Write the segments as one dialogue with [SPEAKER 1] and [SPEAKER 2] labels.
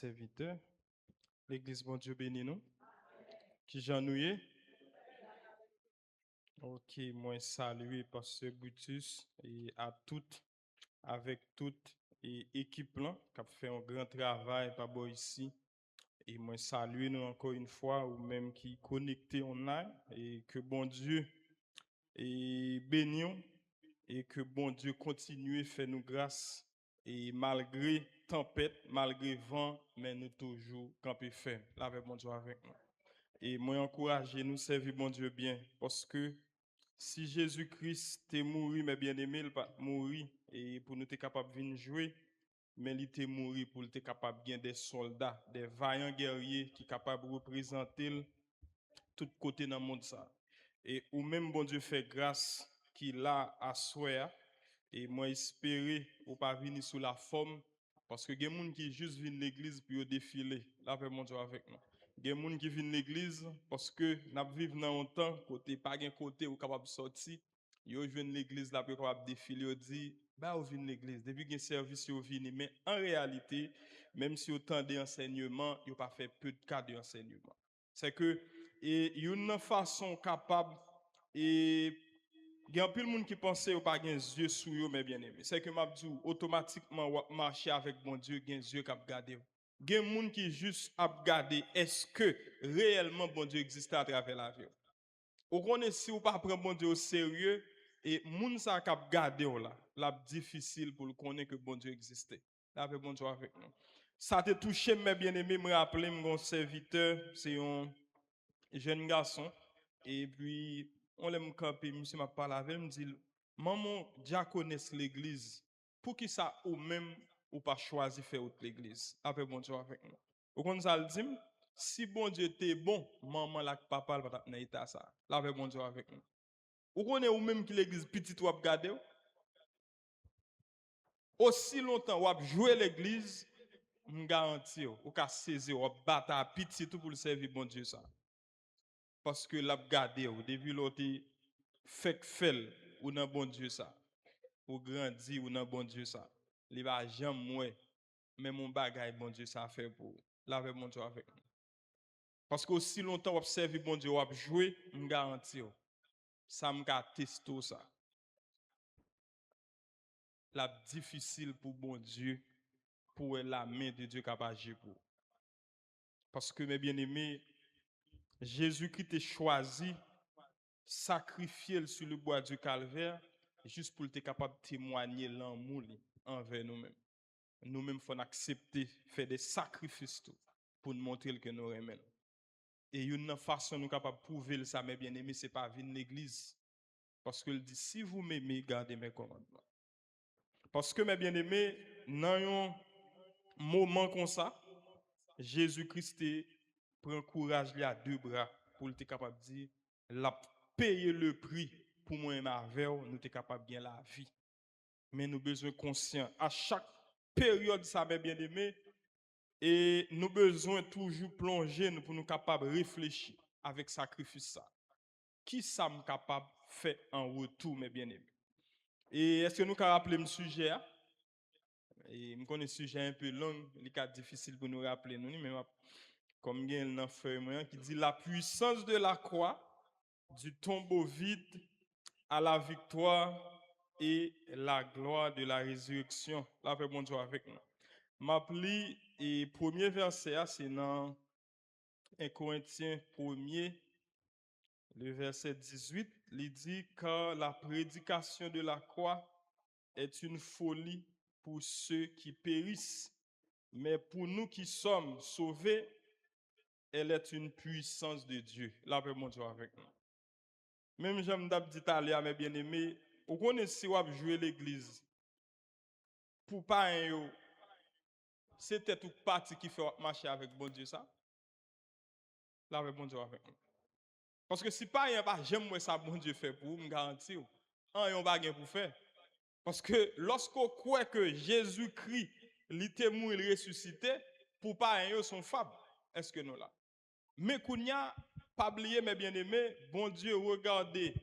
[SPEAKER 1] serviteurs. L'église, bon Dieu béni nous. Qui j'en nous. Ok, moi saluer Pasteur Brutus et à toutes, avec toute et équipe là, qui a fait un grand travail par rapport ici. Et moi saluer nous encore une fois, ou même qui connecté on a, et que bon Dieu et bénisse et que bon Dieu continue à faire nous grâce et malgré tempête, malgré vent, mais nous toujours camper ferme. Là avec bon Dieu avec nous. Et moi encourager nous servir bon Dieu bien parce que si Jésus-Christ est mort, mais bien aimé, il pas mourir et pour nous être capable de venir jouer, mais il est mort pour être capable de gagner des soldats, des vaillants guerriers qui sont capables de représenter tout côté dans le monde ça. Et ou même bon Dieu fait grâce qu'il a à soi et moi espérer ou pas venir sous la forme parce que il y a des gens qui juste viennent l'église pour défiler. Là mon Dieu avec nous. Il y a des gens qui viennent l'église parce que nous vivons dans un temps côté pas un côté ou capable de sortir. Ils viennent l'église là pour capable défiler, ils disent bah on vient l'église depuis qu'il y a service ils viennent, mais en réalité même si autant d'enseignements, ils pas fait peu de cas d'enseignement. C'est que et une façon capable et il y a un peu de monde qui pense que pas un yeux sur eux mais bien aimé. C'est que m'a dit automatiquement marcher avec bon Dieu, un yeux qui a regardé. Il y a des gens qui juste a regardé est-ce que réellement bon Dieu existe à travers la vie. Ou connaît si ou pas prendre bon Dieu au sérieux et moun ça qui a regardé là, la difficile pour le connaître que bon Dieu existait. Là avec bon Dieu avec nous. Ça te touché mes bien-aimés, me rappeler mon serviteur, c'est un jeune garçon et puis on l'aime camper monsieur m'a parlé avec me dit maman déjà connaisse l'église pour qui ça ou même ou pas choisi faire autre l'église après bon Dieu avec nous ou comme ça le dit si bon Dieu était bon maman là papa va dans état ça là avec bon Dieu avec nous ou connaît ou même que l'église petite ou a regarder aussi longtemps ou a jouer l'église me garantis ou ka saisir ou battre petit tout pour le servir bon Dieu ça parce que l'a gardé au début l'autre fait ou dans bon Dieu ça ou grandi ou dans bon Dieu ça il va jamais moi mais mon bagage bon Dieu ça fait pour là avec mon Dieu avec nous parce que aussi longtemps observer bon Dieu ou jouer me garantis ça me tester ça la difficile pour bon Dieu pour la main de Dieu capable agir pour parce que mes bien-aimés Jésus-Christ est choisi sacrifier sur le bois du calvaire juste pour être capable de témoigner l'amour envers nous-mêmes. Nous-mêmes, il faut accepter, faire des sacrifices pour nous montrer que nous aimons. Et une façon nous capable de prouver ça, mes bien-aimés, c'est pas venir l'église. Parce qu'il dit, si vous m'aimez, gardez mes commandements. Parce que, mes bien-aimés, dans un moment comme ça, Jésus-Christ prend courage à deux bras pour être capable de dire, la payer le prix pour moi et ma vie, nous sommes capables de gagner la vie. Mais nous avons besoin conscient. À chaque période, ça va bien aimé. Et nous avons besoin toujours plonger pour nous capables de réfléchir avec sacrifice ça. Qui sommes capables de faire en retour, mes bien-aimés? Et est-ce que nous pouvons rappeler le sujet? Et je connais le sujet un peu long, il est difficile pour nous rappeler, mais comme il y a un feuille qui dit la puissance de la croix, du tombeau vide à la victoire et la gloire de la résurrection. Là, fait bon Dieu avec nous. M'appli et premier verset, c'est dans 1 Corinthiens 1er, le verset 18, il dit car la prédication de la croix est une folie pour ceux qui périssent, mais pour nous qui sommes sauvés, elle est une puissance de Dieu. Là, fait bon Dieu avec nous. Même j'aime dit à mes bien-aimés, vous connaissez si vous jouer l'église. Pour pas un c'était tout parti qui fait marcher avec bon Dieu ça. Là avec bon Dieu avec nous. Parce que si pas un pas j'aime moi ça bon Dieu fait pour me garantir. Un pas gain pour faire. Parce que lorsqu'on croit que Jésus-Christ était mort et ressuscité, pour pas un son fable. Est-ce que nous là? Mais kounya pas oublier mes bien-aimés, bon Dieu regardez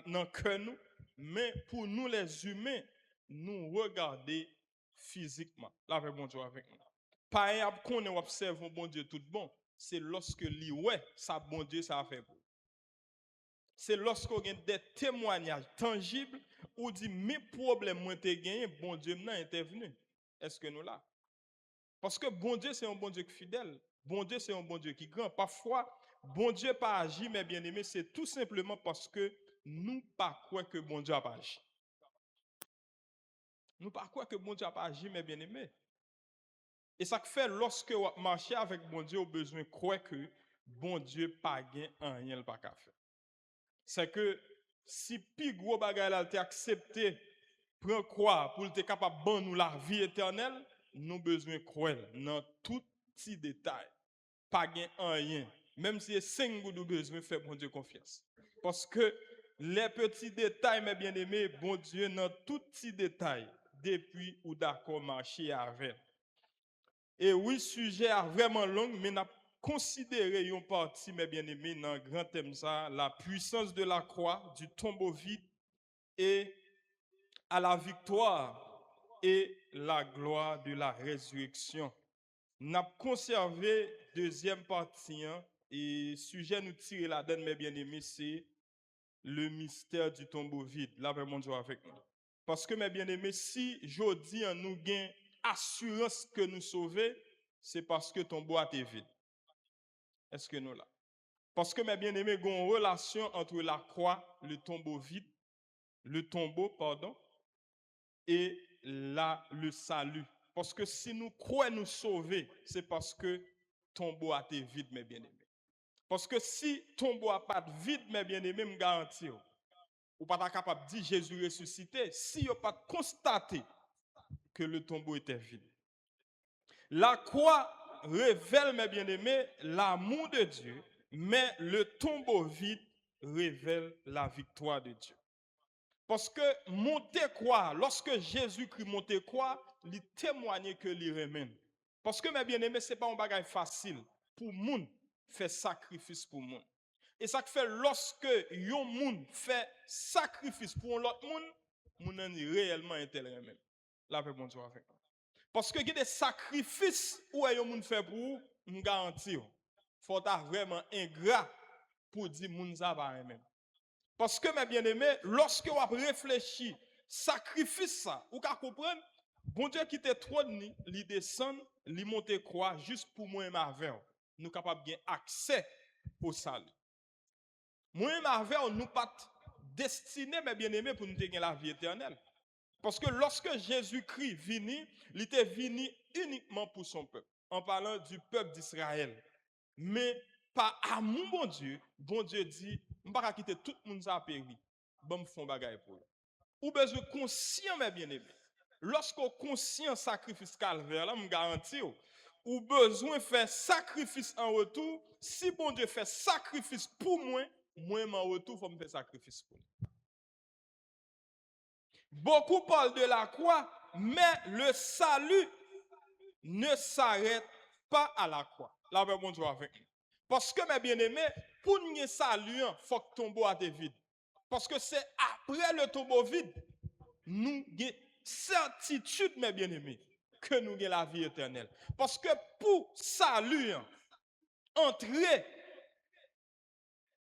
[SPEAKER 1] dans cœur nous, mais pour nous les humains, nous regarder physiquement. Là avec bon Dieu avec nous. pas un qu'on observe un bon Dieu tout bon, c'est lorsque lui ouais, ça bon Dieu ça a fait pour. C'est lorsqu'on a des témoignages tangibles où dit mes problèmes moi t'ai gagné, bon Dieu m'a intervenu. Est-ce que nous là? Parce que bon Dieu c'est un bon Dieu fidèle. Bon Dieu c'est un bon Dieu qui grand. Parfois bon Dieu pas agi mais bien aimé, c'est tout simplement parce que nous pas croire que bon Dieu a pas agi. Nous pas croire que bon Dieu a pas agi mais bien aimé. Et ça fait lorsque vous marchez avec bon Dieu, vous avez besoin de croire que bon Dieu pas gain rien le pas faire. C'est que si plus gros bagay là t'es accepté prend croire pour être capable de nous la vie éternelle, nous besoin de croire dans tout petit détail. Pas gain rien. Même si c'est 5 gouttes de besoin faire bon Dieu confiance. Parce que les petits détails, mes bien-aimés, bon Dieu, dans tout petit détail, depuis ou d'accord marcher avec. Et oui, sujet est vraiment long, mais n'a considéré une partie, mes bien-aimés, dans le grand thème ça, la puissance de la croix, du tombeau vide et à la victoire et la gloire de la résurrection. N'a conservé deuxième partie et sujet nous tirer la donne, mes bien-aimés, c'est le mystère du tombeau vide. Là, mon Dieu avec nous. Parce que, mes bien-aimés, si jodi nous gain assurance que nous sauvons, c'est parce que ton bois est vide. Est-ce que nous là? Parce que mes bien-aimés, il y a une relation entre la croix, le tombeau vide, le tombeau, pardon, et là, le salut. Parce que si nous croyons nous sauver, c'est parce que tombeau a été vide, mes bien-aimés. Parce que si tombeau a pas de vide, mes bien-aimés, me garantis, ou pas capable de dire Jésus ressuscité, si vous pas constaté que le tombeau était vide. La croix révèle, mes bien-aimés, l'amour de Dieu, mais le tombeau vide révèle la victoire de Dieu. Parce que monter croix, lorsque Jésus-Christ montait croix, il témoignait que il remène. Parce que, mes bien-aimés, ce n'est pas un bagage facile pour moun faire sacrifice pour moun. Et ça fait lorsque yon moun fait sacrifice pour l'autre moun, moun nan réellement intel remène. La paix bon Dieu avec. Parce que il y a des sacrifices où yon moun fait pour vous, me garantir. Faut être vraiment ingrat pour dire moun ça va remène. Parce que, mes bien-aimés, lorsque vous réfléchissez, sacrifice ça, vous comprenez, bon Dieu qui te trône, il descend, il monte croix juste pour moi et ma veille. Nous sommes capables d'avoir accès au salut. Moi et ma veille, nous ne sommes pas destinés, mes bien-aimés, pour nous gagner la vie éternelle. Parce que lorsque Jésus-Christ vini, il était venu uniquement pour son peuple, en parlant du peuple d'Israël. Mais par amour, bon Dieu dit, je ne vais pas quitter tout le monde à périr. Bon, me font bagaille pour eux. Ou besoin conscient, mes bien-aimés. Lorsqu'on conscient sacrifice calvaire, là, me garantis, ou besoin faire sacrifice en retour. Si bon Dieu fait sacrifice pour moi, moi, en retour, il faut me faire sacrifice pour moi. Beaucoup parlent de la croix, mais le salut ne s'arrête pas à la croix. Là, bon Dieu avec nous. Parce que, mes bien-aimés, pour nous saluer, il faut que le tombeau soit vide. Parce que c'est après le tombeau vide, nous avons certitude, mes bien-aimés, que nous avons la vie éternelle. Parce que pour saluer, entrer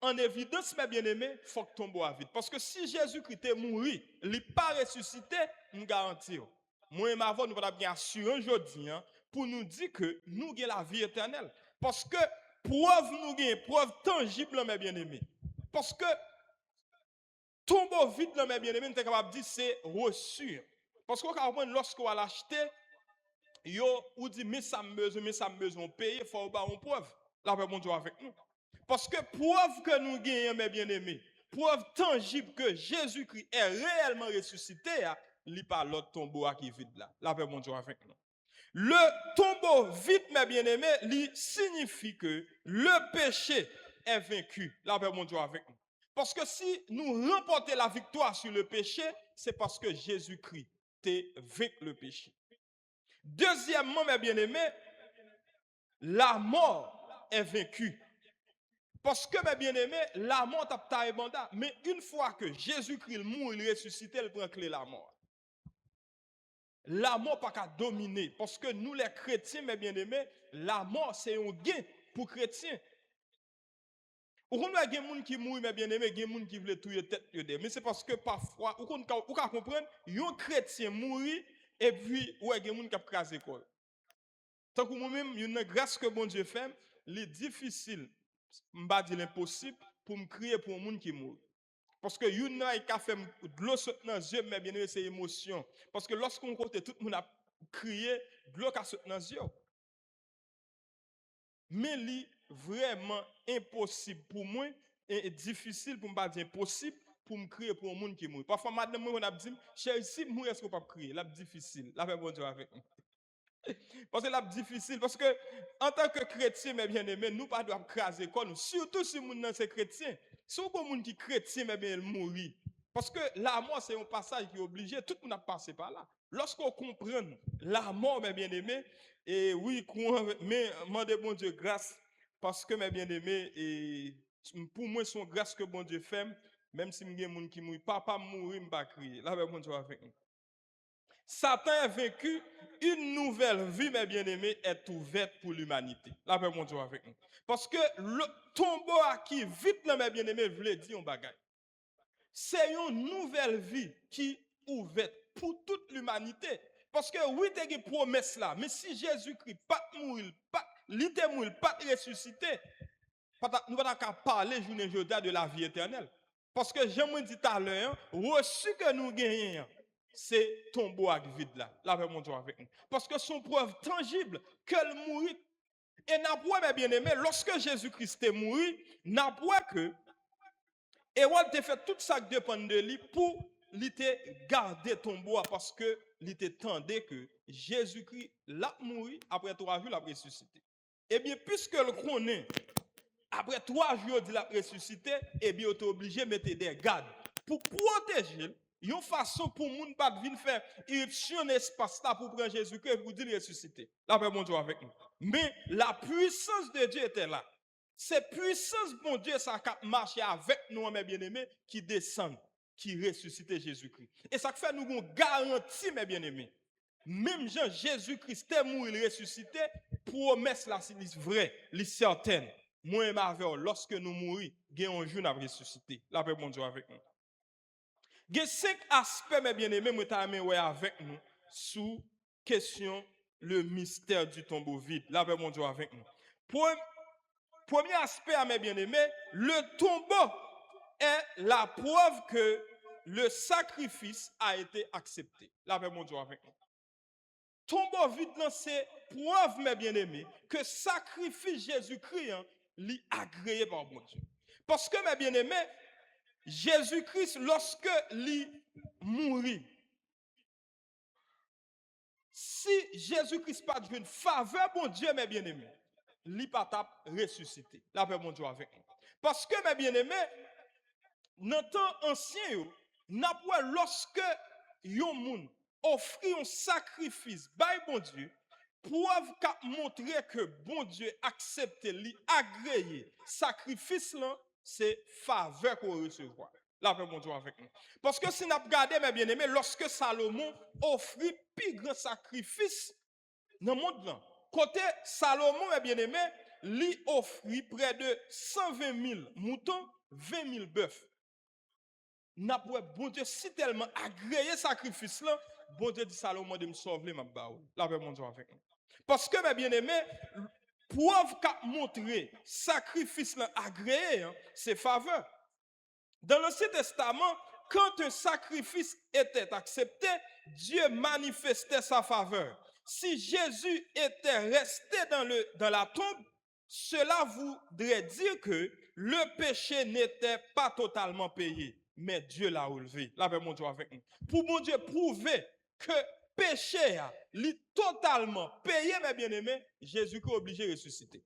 [SPEAKER 1] en évidence, mes bien-aimés, il faut que le tombeau soit vide. Parce que si Jésus-Christ est mort, il n'est pas ressuscité, nous garantissons. Moi et ma voix, nous allons bien assurer aujourd'hui pour nous dire que nous avons la vie éternelle. Parce que preuve nous avons, preuve tangible, mes bien-aimés. Parce que tombeau vide, mes bien-aimés, nous sommes capables de dire c'est reçu. Parce que lorsqu'on va l'acheter, on dit mais ça me besoin payer, il faut avoir une preuve. La paix, bon Dieu avec nous. Parce que preuve que nous gagnons, mes bien-aimés, preuve tangible que Jésus-Christ est réellement ressuscité, il n'y a pas l'autre tombeau qui est vide là. La paix, bon Dieu avec nous. Le tombeau vide, mes bien-aimés, il signifie que le péché est vaincu. La paix, bon Dieu avec nous. Parce que si nous remportons la victoire sur le péché, c'est parce que Jésus-Christ a vaincu le péché. Deuxièmement, mes bien-aimés, la mort est vaincue. Parce que, mes bien-aimés, la mort a taillé banda. Mais une fois que Jésus-Christ mourut, il ressuscité, il prend clé la mort. la mort pas qu'à dominer. Parce que nous, les chrétiens, mes bien-aimés, la mort, c'est un gain pour chrétiens. Ou qu'on a des gens qui mourent, mes bien-aimés, des gens qui veulent tuer tête. Mais c'est parce que parfois, ou qu'on comprendre, un chrétien mourit et puis, ouais, des gens qui ont crasé l'école. Tant que moi-même, il y a une grâce que bon Dieu fait, il est difficile, je ne vais pas dire l'impossible, pour me crier pour un monde qui mourut. Parce que il y a qui fait de l'eau dans les yeux, mais bien aimé, c'est émotion. Parce que lorsqu'on compte, tout le monde a crié, de l'eau qui dans les yeux. Mais c'est vraiment impossible pour moi, et difficile pour ne pas dire impossible, pour me crier pour un monde qui mourut. Parfois, madame, on a dit, chérie, si moi, est-ce qu'on peut crier? C'est difficile. Là, bon Dieu avec nous. Parce que c'est difficile. Parce que, en tant que chrétien, mes bien-aimés, nous ne pouvons pas craser quoi nous. Surtout si nous sommes chrétiens. Si vous avez un qui est chrétien, mais bien, il mourit. Parce que la mort, c'est un passage qui est obligé. Tout le monde a passé par là. Lorsqu'on comprend la mort, mes bien-aimés, et oui, mais demandez bon Dieu grâce. Parce que, mes bien-aimés, et pour moi, c'est une grâce que bon Dieu fait. Même si il y a des gens qui mourent, papa mourir, je ne vais pas crier. Là, bon Dieu avec nous. Satan a vaincu, une nouvelle vie, mes bien-aimés, est ouverte pour l'humanité. La paix, mon Dieu, avec nous. Parce que le tombeau qui vite, mes bien-aimés, voulait dire un bagage. C'est une nouvelle vie qui est ouverte pour toute l'humanité. Parce que oui, tu as une promesse là, mais si Jésus-Christ pas mourir, pas mourir, pas ressuscité, nous ne pouvons pas parler journée de la vie éternelle. Parce que j'aime dit tout à l'heure, reçu que nous gagnons, c'est tombeau avec vide là. Là, mon Dieu avec nous. Parce que son preuve tangible qu'elle mourit. Et n'a pas, mes bien-aimés, lorsque Jésus-Christ est mort, n'a pas que, et on a fait tout ça qui dépend de lui pour lui garder tombeau parce que lui tendait que Jésus-Christ l'a mouru après 3 jours, l'a ressuscité. Eh bien, puisque le connaît, après 3 jours, il a ressuscité, eh bien, on est obligé de mettre des gardes pour protéger. Une façon pour les gens pas venir faire irruption espace là pour prendre Jésus-Christ et pour dire ressusciter. Là, mon Dieu avec nous. Mais la puissance de Dieu était là. C'est puissance, mon Dieu, ça a marché avec nous, mes bien-aimés, qui descendent, qui ressuscitent Jésus-Christ. Et ça fait nous une garantie, mes bien-aimés. Même Jean, Jésus-Christ est mort, il est ressuscité, promesse là, c'est vrai, c'est certaine. Moi et ma vie, lorsque nous mourons, il y a un jour à ressusciter. La paix, mon Dieu, avec nous. Il y a 5 aspects, mes bien-aimés, moi, t'ai avec nous, sous question le mystère du tombeau vide. La paix, mon Dieu, avec nous. Premier aspect, mes bien-aimés, le tombeau est la preuve que le sacrifice a été accepté. La paix, mon Dieu, avec nous. Tombeau vide, c'est preuve, mes bien-aimés, que sacrifice Jésus-Christ l'est agréé par mon Dieu. Parce que, mes bien-aimés, Jésus-Christ, lorsque il mourit, si Jésus-Christ pas de faveur, mon Dieu, mes bien-aimés, il n'est pas ressuscité. La paix, mon Dieu, avec nous. Parce que, mes bien-aimés, dans le temps ancien, lorsque yon moun offrit un sacrifice, by bon Dieu, preuve qu'a montré que bon Dieu accepte, li agréé, sacrifice là, c'est faveur qu'on recevoir. Là, mon Dieu avec nous. Parce que si nous regardons, mes bien-aimés, lorsque Salomon offrit plus grand sacrifice dans le monde là, côté Salomon, mes bien-aimés, lui offrit près de 120 000 moutons, 20 000 bœufs. N'a pas bon Dieu si tellement agréé sacrifice là, bon Dieu dit Salomon de me sauver ma baoul. Là, mon Dieu avec nous. Parce que, mes bien-aimés, preuve qu'a montré sacrifice là agréé, c'est faveur. Dans l'Ancien Testament, quand un sacrifice était accepté, Dieu manifestait sa faveur. Si Jésus était resté dans la tombe, cela voudrait dire que le péché n'était pas totalement payé, mais Dieu l'a relevé. Là, mon Dieu avec nous. Pour mon Dieu prouver que péché est totalement payé, mes bien-aimés, Jésus-Christ est obligé de ressusciter.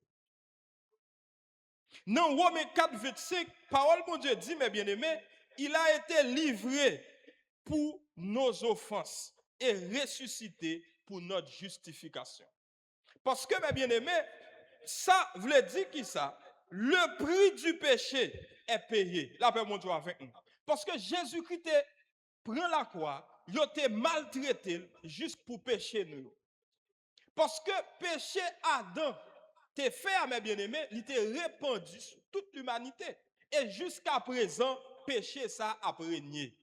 [SPEAKER 1] Dans Romains 4, 25, parole mon Dieu dit, mes bien-aimés, il a été livré pour nos offenses et ressuscité pour notre justification. Parce que, mes bien-aimés, ça veut dire qui ça? Le prix du péché est payé. La paix, mon Dieu, avec nous. Parce que Jésus-Christ prend la croix yo te maltraité juste pour pécher nous. Parce que péché Adam t'es fait à mes bien-aimés, il t'est répandu sur toute l'humanité. Et jusqu'à présent, péché ça a régné.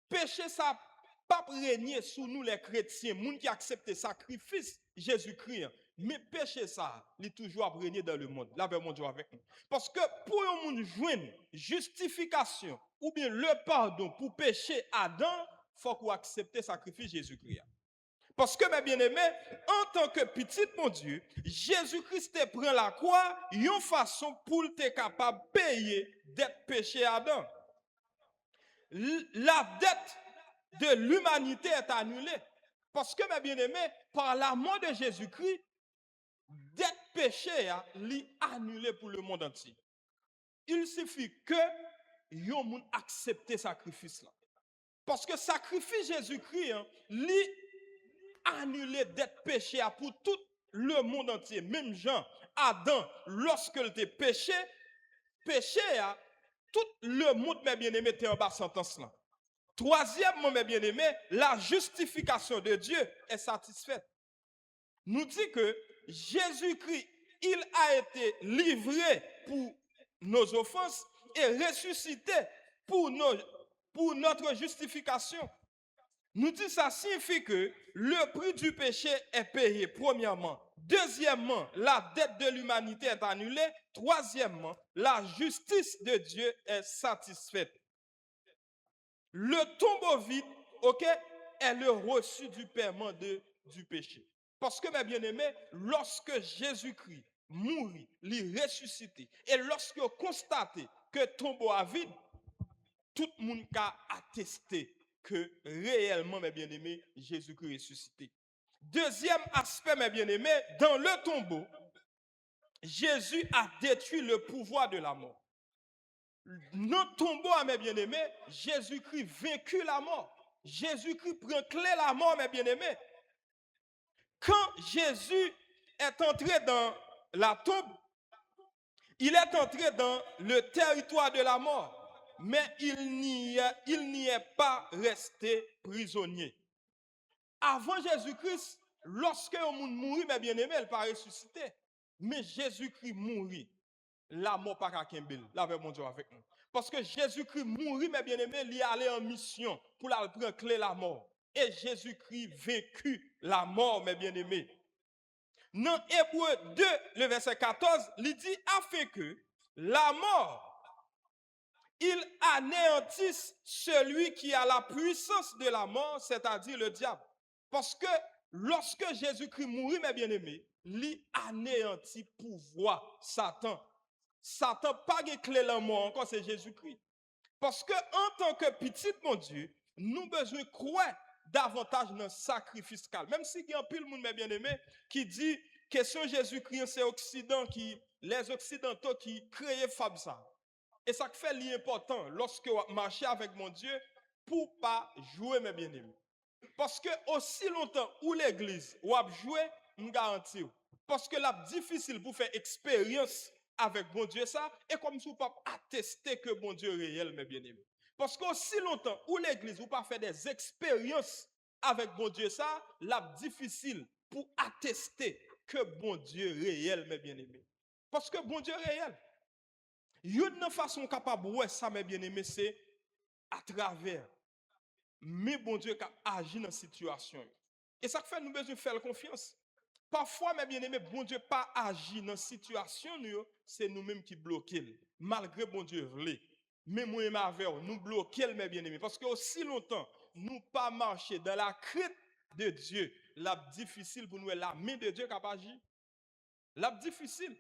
[SPEAKER 1] Péché ça pas régné sous nous les chrétiens, moun qui acceptent le sacrifice Jésus-Christ. Mais péché ça, il est toujours régné dans le monde. Là, mon Dieu avec nous. Parce que pour un monde joindre justification ou bien le pardon pour péché Adam, il faut qu'on accepte le sacrifice Jésus-Christ. Parce que, mes bien-aimés, en tant que petit mon Dieu, Jésus-Christ prend la croix, une façon pour être capable de payer dette péché Adam. La dette de l'humanité est annulée. Parce que, mes bien-aimés, par la mort de Jésus-Christ, dette péché est annulée pour le monde entier. Il suffit que yon moun accepte sacrifice là. Parce que sacrifice Jésus-Christ, annulé dette péché pour tout le monde entier. Même Jean, Adam, lorsque il était péché, tout le monde, mes bien-aimés, était en bas sentence là. Troisièmement, mes bien-aimés, la justification de Dieu est satisfaite. Nous dit que Jésus-Christ, il a été livré pour nos offenses et ressuscité pour notre justification. Nous dit ça signifie que le prix du péché est payé, premièrement. Deuxièmement, la dette de l'humanité est annulée. Troisièmement, la justice de Dieu est satisfaite. Le tombeau vide, est le reçu du paiement du péché. Parce que, mes bien-aimés, lorsque Jésus-Christ mourit, il ressuscité, et lorsque vous constatez que le tombeau est vide, tout le monde a attesté que réellement, mes bien-aimés, Jésus-Christ est ressuscité. Deuxième aspect, mes bien-aimés, dans le tombeau, Jésus a détruit le pouvoir de la mort. Notre tombeau, mes bien-aimés, Jésus-Christ vaincu la mort. Jésus-Christ prend clé la mort, mes bien-aimés. Quand Jésus est entré dans la tombe, il est entré dans le territoire de la mort. Mais il n'y est pas resté prisonnier. Avant Jésus-Christ, lorsque un monde mourit, mes bien-aimés, il n'est pas ressuscité. Mais Jésus-Christ mourit, la mort pas qu'à Kembel. Là, mon Dieu avec nous. Parce que Jésus-Christ mourit, mes bien-aimés, il est allé en mission pour la prendre clé la mort. Et Jésus-Christ vécu la mort, mes bien-aimés. Dans Hébreu 2, le verset 14, il dit afin que la mort, il anéantisse celui qui a la puissance de la mort, c'est-à-dire le diable. Parce que lorsque Jésus-Christ mourit, mes bien-aimés, il anéantit pouvoir Satan. Satan pas de clé la mort encore, c'est Jésus-Christ. Parce que en tant que petit, mon Dieu, nous besoin croire davantage dans le sacrifice calme. Même si il y a un pile monde, mes bien-aimés, qui dit question Jésus-Christ, c'est les Occidentaux qui créent Fab ça. Et ça fait l'important lorsque vous marchez avec mon Dieu pour ne pas jouer, mes bien-aimés. Parce que aussi longtemps où l'église ou a joué, je garantis. Parce que c'est difficile pour faire expérience avec bon Dieu ça, et comme si vous ne pouvez pas attester que bon Dieu est réel, mes bien-aimés. Parce qu'aussi longtemps où l'église ou pas fait des expériences avec bon Dieu ça, c'est difficile pour attester que bon Dieu est réel, mes bien-aimés. Parce que bon Dieu est réel. Une façon capable ouais ça mes bien-aimés c'est à travers mais bon Dieu qui agit dans la situation. Et ça fait nous besoin faire confiance. Parfois mes bien-aimés bon Dieu pas agit dans la situation c'est nous-mêmes qui bloquons malgré bon Dieu voulait. Mais moi et ma verre nous bloquons mes bien-aimés parce que aussi longtemps nous pas marcher dans la crainte de Dieu, la difficile pour nous la main de Dieu qui agit. La difficile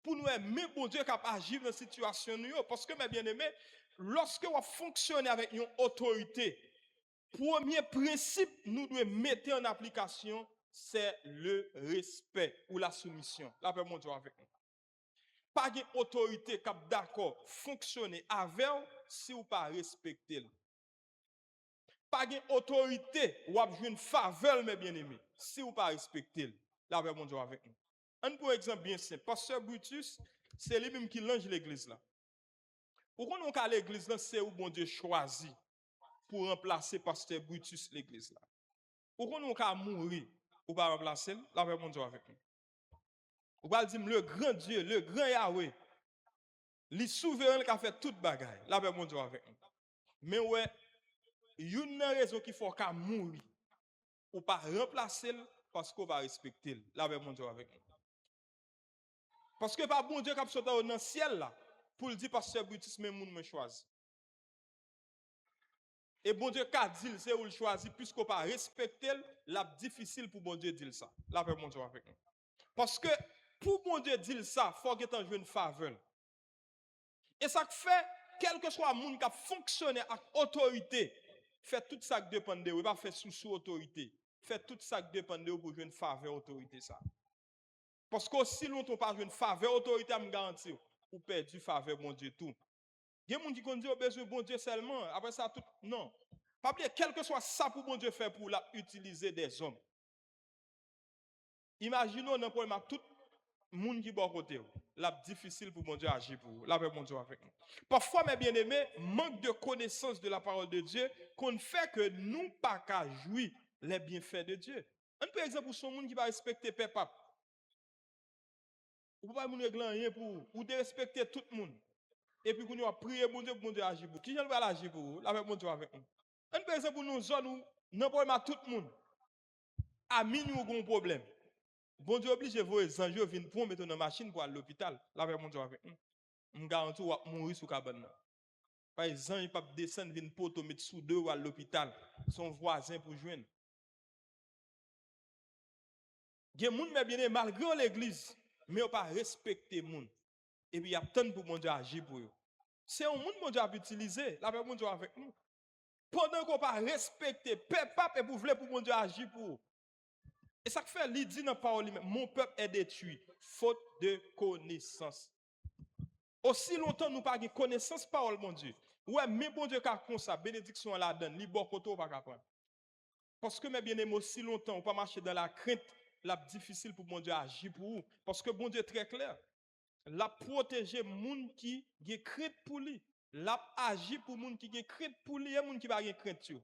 [SPEAKER 1] pour nous aimer bon Dieu qui agir dans la situation parce que mes bien-aimés lorsque on fonctionne avec une autorité premier principe nous devons mettre en application c'est le respect ou la soumission. La paix mon Dieu avec nous. Pas une autorité qui est d'accord fonctionner avec si vous pas respecter. Pas une autorité ou avez une faveur mes bien-aimés si vous pas respecter. La paix mon Dieu avec nous. Un pour exemple bien simple, pasteur Brutus, c'est lui-même qui longe l'église là. Pourquoi on à l'église là, c'est où bon Dieu choisit. pour remplacer pasteur Brutus l'église là. Ou qu'on a mourir, ou pas remplacer, la paix mon Dieu avec nous. Ou pas dire le grand Dieu, le grand Yahweh, le souverain qui a fait toute bagaille, la paix mon Dieu avec nous. Mais ouais, une raison qu'il faut qu'à mourir, ou pas remplacer parce qu'on va respecter, la paix mon Dieu avec nous. Parce que pas bon Dieu qui a sauté dans le ciel là, pour le dire pasteur Brutus, même moun me choisi. Et bon Dieu qu'a dit, c'est où le choisi, puisqu'on pas respecter, la difficile pour bon Dieu dire ça. La paix mon Dieu avec nous. Parce que pour bon Dieu dire ça, il faut qu'il ait une faveur. Et ça fait, quel que soit le monde qui a fonctionné avec autorité, fait tout ça qui dépend de vous, pas faire sous autorité. Fait tout ça qui dépend de vous pour jouer une faveur autorité ça. Parce que si longtemps pas jouer une faveur autorité, je me garantis, vous perdez faveur bon Dieu tout. Il y a des gens qui disent besoin de bon Dieu seulement, après ça tout non. Pas oublier quel que soit ça pour bon Dieu faire pour utiliser des hommes. Imaginons un problème à tout le monde qui est bon côté. Là difficile pour bon Dieu agir pour vous. Là bon Dieu avec nous. Parfois mes bien-aimés, manque de connaissance de la parole de Dieu qu'on fait que nous pas qu'à jouir les bienfaits de Dieu. Un par exemple pour son monde qui va respecter père pape. Ou pas moun régler rien pour ou de respecter tout le monde. Et puis qu'on a prié bon Dieu agir pour. Qui va agir pour vous? Là bon Dieu avec nous. Un par exemple pour nous zone où non pas tout le monde. À minuit ou un problème. Bon Dieu oblige vous les anges viennent pour mettre dans la machine pour aller à l'hôpital. Là mon Dieu avec nous. Je garantis ou mourir sous cabane. Par exemple, il pas descendre viennent pour te mettre sous deux ou à l'hôpital. Son voisin pour joindre. Il y a des gens bien malgré l'église, mais on pas respecter les gens. Et puis il y a tant pour mon Dieu agir pour eux. C'est un monde mon Dieu a utilisé. Là mon Dieu avec nous. Pendant qu'on pas respecter peuple et pour vouloir pour mon Dieu agir pour eux. Et ça fait, il dit dans la parole, mon peuple est détruit, faute de connaissance. Aussi longtemps nous pas de connaissance parole, mon Dieu. Ouais, mais bon Dieu, comme ça, bénédiction la donne, li bon koto pas capable. Parce que mes bien-aimés, aussi longtemps, on pas marcher dans la crainte, la difficile pour mon Dieu agir pour vous. Parce que bon Dieu est très clair. La protéger moun qui a crainte pour lui. La agir pour moun qui a crainte pour lui et moun qui va pas crainte sur.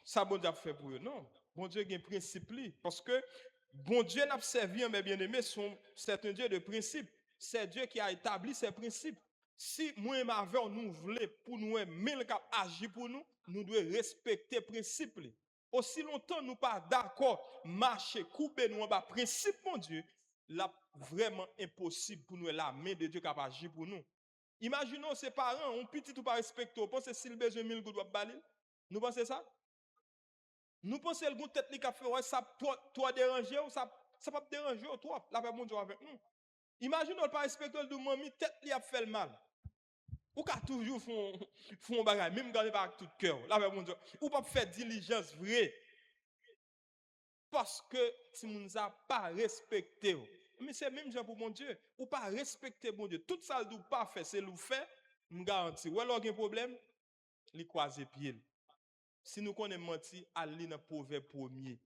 [SPEAKER 1] Ça bon Dieu a fait pour eux. Non. Bon Dieu a un principe. Parce que bon Dieu n'a pas servi, mes bien-aimés, c'est un Dieu de principe. C'est Dieu qui a établi ces principes. Si moi et ma mère nous voulons pour nous aimer agir pour nous, nous devons respecter les principes. Aussi longtemps nous pas d'accord, marcher, couper nous en bas principe, mon Dieu, là vraiment impossible pour nous la main de Dieu qui agir pour nous. Imaginons ses parents, on petit ou pas respecté, on pense s'il besoin 1000 gouttes de baler. Nous pensons ça? Nous pensons que le goût tête qui a fait ouais, ça toi déranger ou ça pas déranger toi la paix mon Dieu avec nous. Imagine on pas respecter de mamie tête li a fait le mal. Ou ka toujours font bagay même garder pas avec tout cœur. La paix mon Dieu. Ou pas faire diligence vraie. Parce que si nous n'a pas respecté. Mais c'est même genre pour mon Dieu, ou pas respecter mon Dieu. Tout ça le pas fait, c'est le fait, me garantis. Ou alors il y a un problème, li croiser pied. Si nous connaissons menti, allez dans le proverbe premier.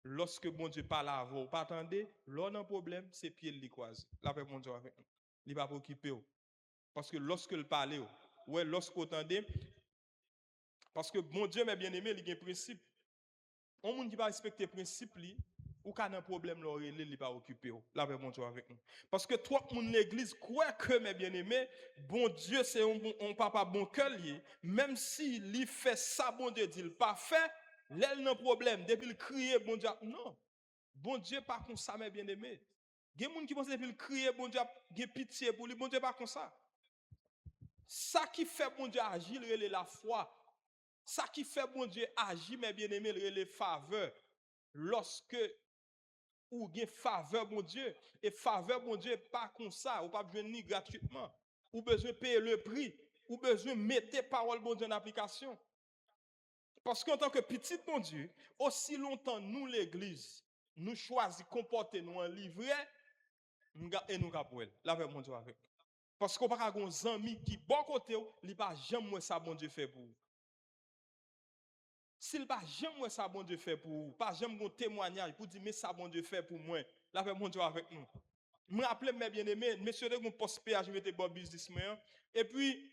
[SPEAKER 1] Lorsque bon Dieu parle à vous, pas attendez, l'on a un problème, c'est pied li croise. La paix mon Dieu avec nous. Il va pas occuper. Parce que lorsque le parle, ouais, lorsque vous attendez, parce que mon Dieu, mes bien-aimés, il y a un principe. On monde qui va respecter le principe, ou quand un problème, il va occuper. La paix mon Dieu avec nous. Parce que toi, mon l'église, croit que, mes bien-aimés, bon Dieu, c'est un papa bon cœur, même si il fait ça, bon Dieu dit, il pas fait, l'elle n'a problème. Depuis il crie, bon Dieu, non. Bon Dieu, pas comme ça, mes bien-aimés. Il y a des gens qui pensent depuis il crie, bon Dieu, il a pitié pour lui, bon Dieu, pas comme ça. Ça qui fait bon Dieu agir, il est la foi. Ça qui fait bon Dieu agir, mes bien-aimés, il est les faveurs. Lorsque ou gen faveur bon Dieu et faveur bon Dieu pas comme ça ou pas besoin ni gratuitement ou besoin payer le prix ou besoin mettre parole bon Dieu en application parce qu'en tant que petit bon Dieu aussi longtemps nous l'église nous choisit comporter nous en livret et nous capable la avec mon Dieu avec parce qu'on pas gon ami qui bon côté il pas jamais ça bon Dieu fait pour vous. S'il pas jamais ça bon Dieu fait pour vous, pas jamais un témoignage pour dire mais ça bon Dieu fait pour moi. Là fait mon Dieu avec nous. me rappelle mes bien-aimés, monsieur de mon poste péage, je mettais bon businessman. Et puis,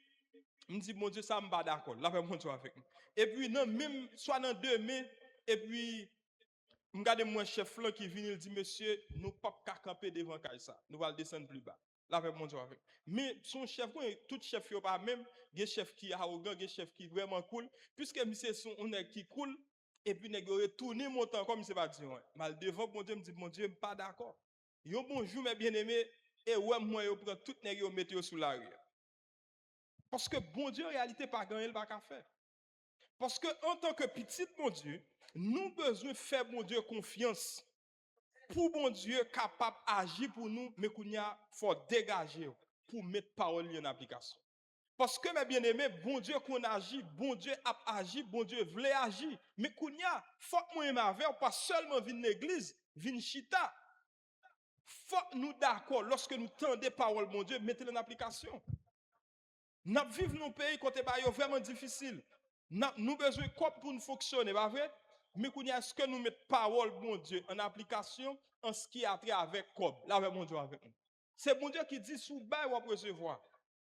[SPEAKER 1] me dit, mon Dieu, ça me pas d'accord. Là, mon Dieu avec moi. Et puis, non, même, soit dans 2 mai, et puis, je regarde mon chef là qui vient, il dit, monsieur, nous ne pouvons pas camper devant ça. Nous allons descendre plus bas. Là, mon Dieu avec. Mais son chef, tout chef, il n'y a pas même. Il y a un chef qui est arrogant, il y a un chef qui est vraiment cool. Puisque monsieur, on est qui cool, et puis, il retourné mon temps comme il ne pas dit. Mal devant, mon Dieu, me dit, mon Dieu, je ne suis pas d'accord. Yo bonjour, mes bien-aimés, et ouais, moi, je prends tout les gens, mettez sous la rue. Parce que bon Dieu, en réalité, pas gagné, il va pas faire. Parce que en tant que petit bon Dieu, nous besoin faire bon Dieu confiance pour bon Dieu capable d'agir pour nous, mais qu'on y a faut dégager pour mettre parole en application. Parce que mes bien-aimés, bon Dieu qu'on agit, bon Dieu a agi, bon Dieu voulait agir, mais qu'on y a faut que moi m'avère pas seulement venir l'église, venir chita. Faut nous d'accord lorsque nous tendez parole bon Dieu, mettez-le en application. Nous vivons dans un pays qui est vraiment difficile. Nous besoin de quoi pour nous fonctionner, pas vrai? Mais est-ce que nous mettons parole, bon Dieu, en application en ce qui a trait avec Cob, là avec mon Dieu avec nous. C'est bon Dieu qui dit sous bail ou recevoir.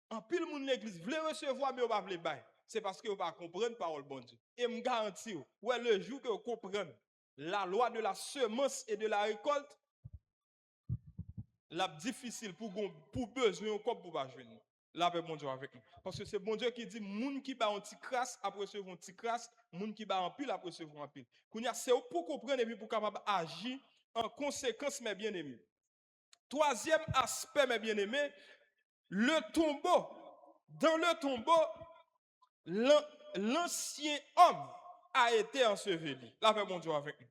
[SPEAKER 1] En pile monde l'église veut recevoir mais on pas veut bail. C'est parce que vous pas comprendre parole bon Dieu. Et me garantis ouais le jour que vous comprenez la loi de la semence et de la récolte, la difficile pour besoin comme pour pas joindre. Là avec mon Dieu avec nous. Parce que c'est bon Dieu qui dit moun qui ba un petit crasse après recevoir un petit crasse, moun qui ba en pile après recevoir en pile. Kounya c'est pour comprendre et puis pour capable agir en conséquence mes bien-aimés. Troisième aspect mes bien-aimés, le tombeau. Dans le tombeau, l'ancien homme a été enseveli. Là avec mon Dieu avec nous.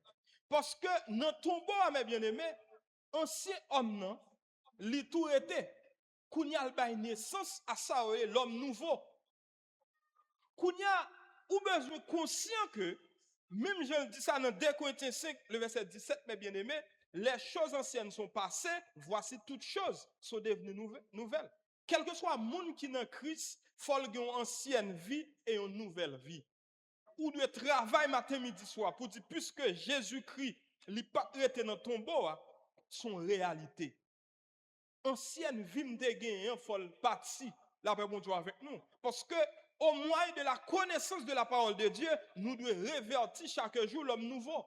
[SPEAKER 1] Parce que dans le tombeau mes bien-aimés, ancien homme non, li tout était. Kounya ba naissance à ça l'homme nouveau. Kounya ou besoin conscient que même je le dis ça dans 2 Corinthiens 5 le verset 17 mes bien-aimés, les choses anciennes sont passées, voici toutes choses sont devenues nouvelles. Quel que soit le monde qui est dans Christ, il faut une ancienne vie et une nouvelle vie. Ou de travail matin midi soir pour dire puisque Jésus-Christ n'est pas été dans ton tombeau, son réalité. Ancienne vie me dégaine, il faut le partir là bon Dieu avec nous. Parce que au moyen de la connaissance de la parole de Dieu, nous devons révertir chaque jour l'homme nouveau.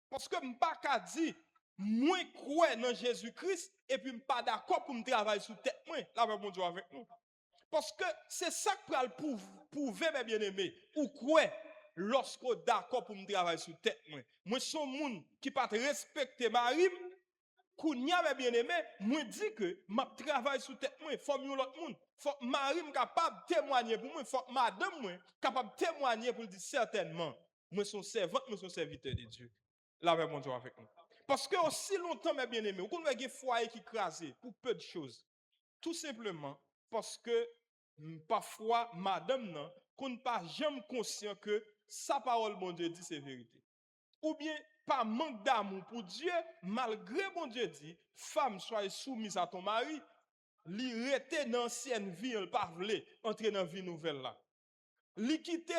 [SPEAKER 1] Parce que je ne pas qu'à dire, moi crois dans Jésus-Christ et puis je ne pas d'accord pour me travailler sur tête moi là bon Dieu avec nous. Parce que c'est ça que pour prouver mes bien-aimés ou quoi lorsqu'on d'accord pour me travailler sur tête moi. Moi son monde qui pas respecter Marie. Kounya mes bien-aimés, moi dis que m'a travaille sous tête moi, faut mieux l'autre monde. Faut mari capable témoigner pour moi, faut madame moi capable témoigner pour dire certainement, moi son servante, moi son serviteur de Dieu. Là avec mon Dieu avec nous. Parce que aussi longtemps mes bien-aimés, on a des foyers qui crasé pour peu de choses. Tout simplement parce que parfois madame non, qu'on pas jamais conscient que sa parole mon Dieu dit c'est vérité. Ou bien par manque d'amour pour Dieu, malgré mon Dieu dit, femme, sois soumise à ton mari, li rete dans l'ancienne vie, elle pas voulait entrer dans la vie nouvelle là. Li quitte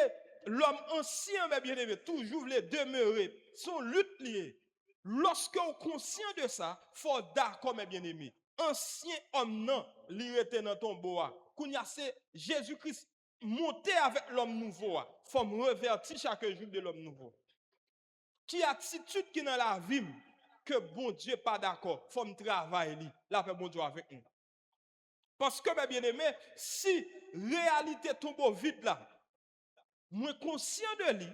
[SPEAKER 1] l'homme ancien, mais bien aimé, toujours voulait demeurer. Son lutte liée. Lorsque on est conscient de ça, faut d'accord, mes bien aimé. Ancien homme non, li rete dans ton bois. Kounya c'est Jésus-Christ monté avec l'homme nouveau. Faut me revertir chaque jour de l'homme nouveau. Qui attitude qui dans la vie que bon Dieu pas d'accord, faut me travailler là fait bon Dieu avec nous. Parce que mes bien-aimés, si réalité tombe vide là, moi conscient de lui,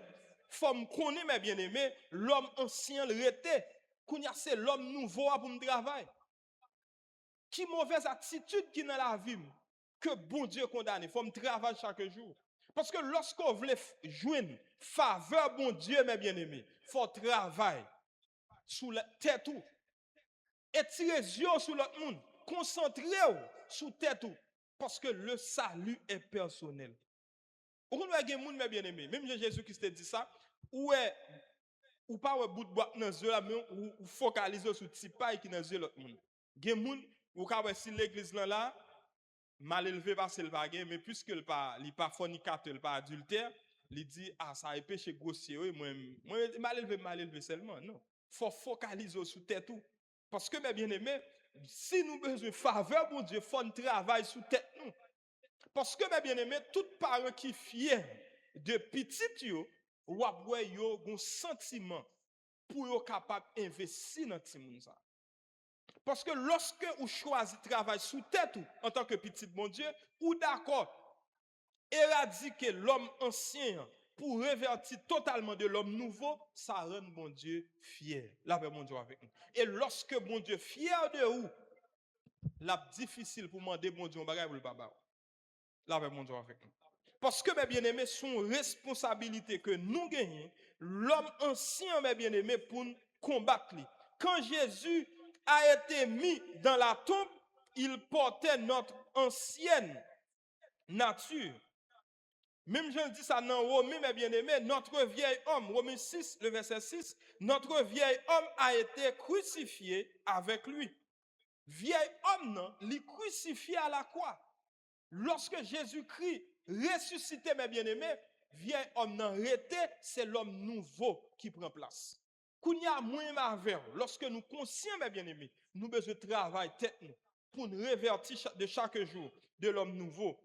[SPEAKER 1] faut me connaître mes bien-aimés, l'homme ancien le rete, kounya c'est l'homme nouveau pour me travailler. Qui mauvaise attitude qui dans la vie que bon Dieu condamne, faut me travailler chaque jour. Parce que lorsqu'on veut joindre faveur bon Dieu mes bien-aimés, faut travailler sous la tête tout. Étirez les yeux sur l'autre monde. Concentrez-vous sur tête tout. Parce que le salut est personnel. Vous voyez des gens, mes bien-aimés, même Jésus-Christ dit ça, ou pas un bout de bois dans les yeux là, mais ou focaliser sur le petit paille qui dans les yeux de l'autre monde. Des gens, ou quand si l'église là, mal élevé parce qu'il pas gagné, mais puisque il pas fornicateur, il pas adultère, il dit ah ça est péché grossier, moi mal élevé seulement non. Faut focaliser sur tête tout. Parce que mes bien-aimés, si nous besoin de faveur, bon Dieu, il faut un travail sous tête nous. Parce que, mes bien-aimés, tout parent qui fier de petit yo, ou après yo un sentiment pour yo capable d'investir dans ti moun ça. Parce que lorsque vous choisissez travail sous tête en tant que petit bon Dieu, ou d'accord, éradiquer l'homme ancien pour revertir totalement de l'homme nouveau, ça rend bon Dieu fier. Là, bon Dieu avec nous. Et lorsque bon Dieu fier de vous, là, difficile pour demander bon Dieu, on bagage pour le papa. Là, bon Dieu avec nous. Parce que, mes bien-aimés, son responsabilité que nous gagnons, l'homme ancien, mes bien-aimés, pour nous combattre. Quand Jésus a été mis dans la tombe, il portait notre ancienne nature. Même je dis ça dans Romains, mes bien-aimés, notre vieil homme, Romains 6, le verset 6, notre vieil homme a été crucifié avec lui. Vieil homme, non, il crucifié à la croix. Lorsque Jésus-Christ ressuscité, mes bien-aimés, vieil homme non arrêté, c'est l'homme nouveau qui prend place. Kounya moins marvel, lorsque nous conscients, mes bien-aimés, nous besoin de travail tête nous pour nous révertir de chaque jour de l'homme nouveau.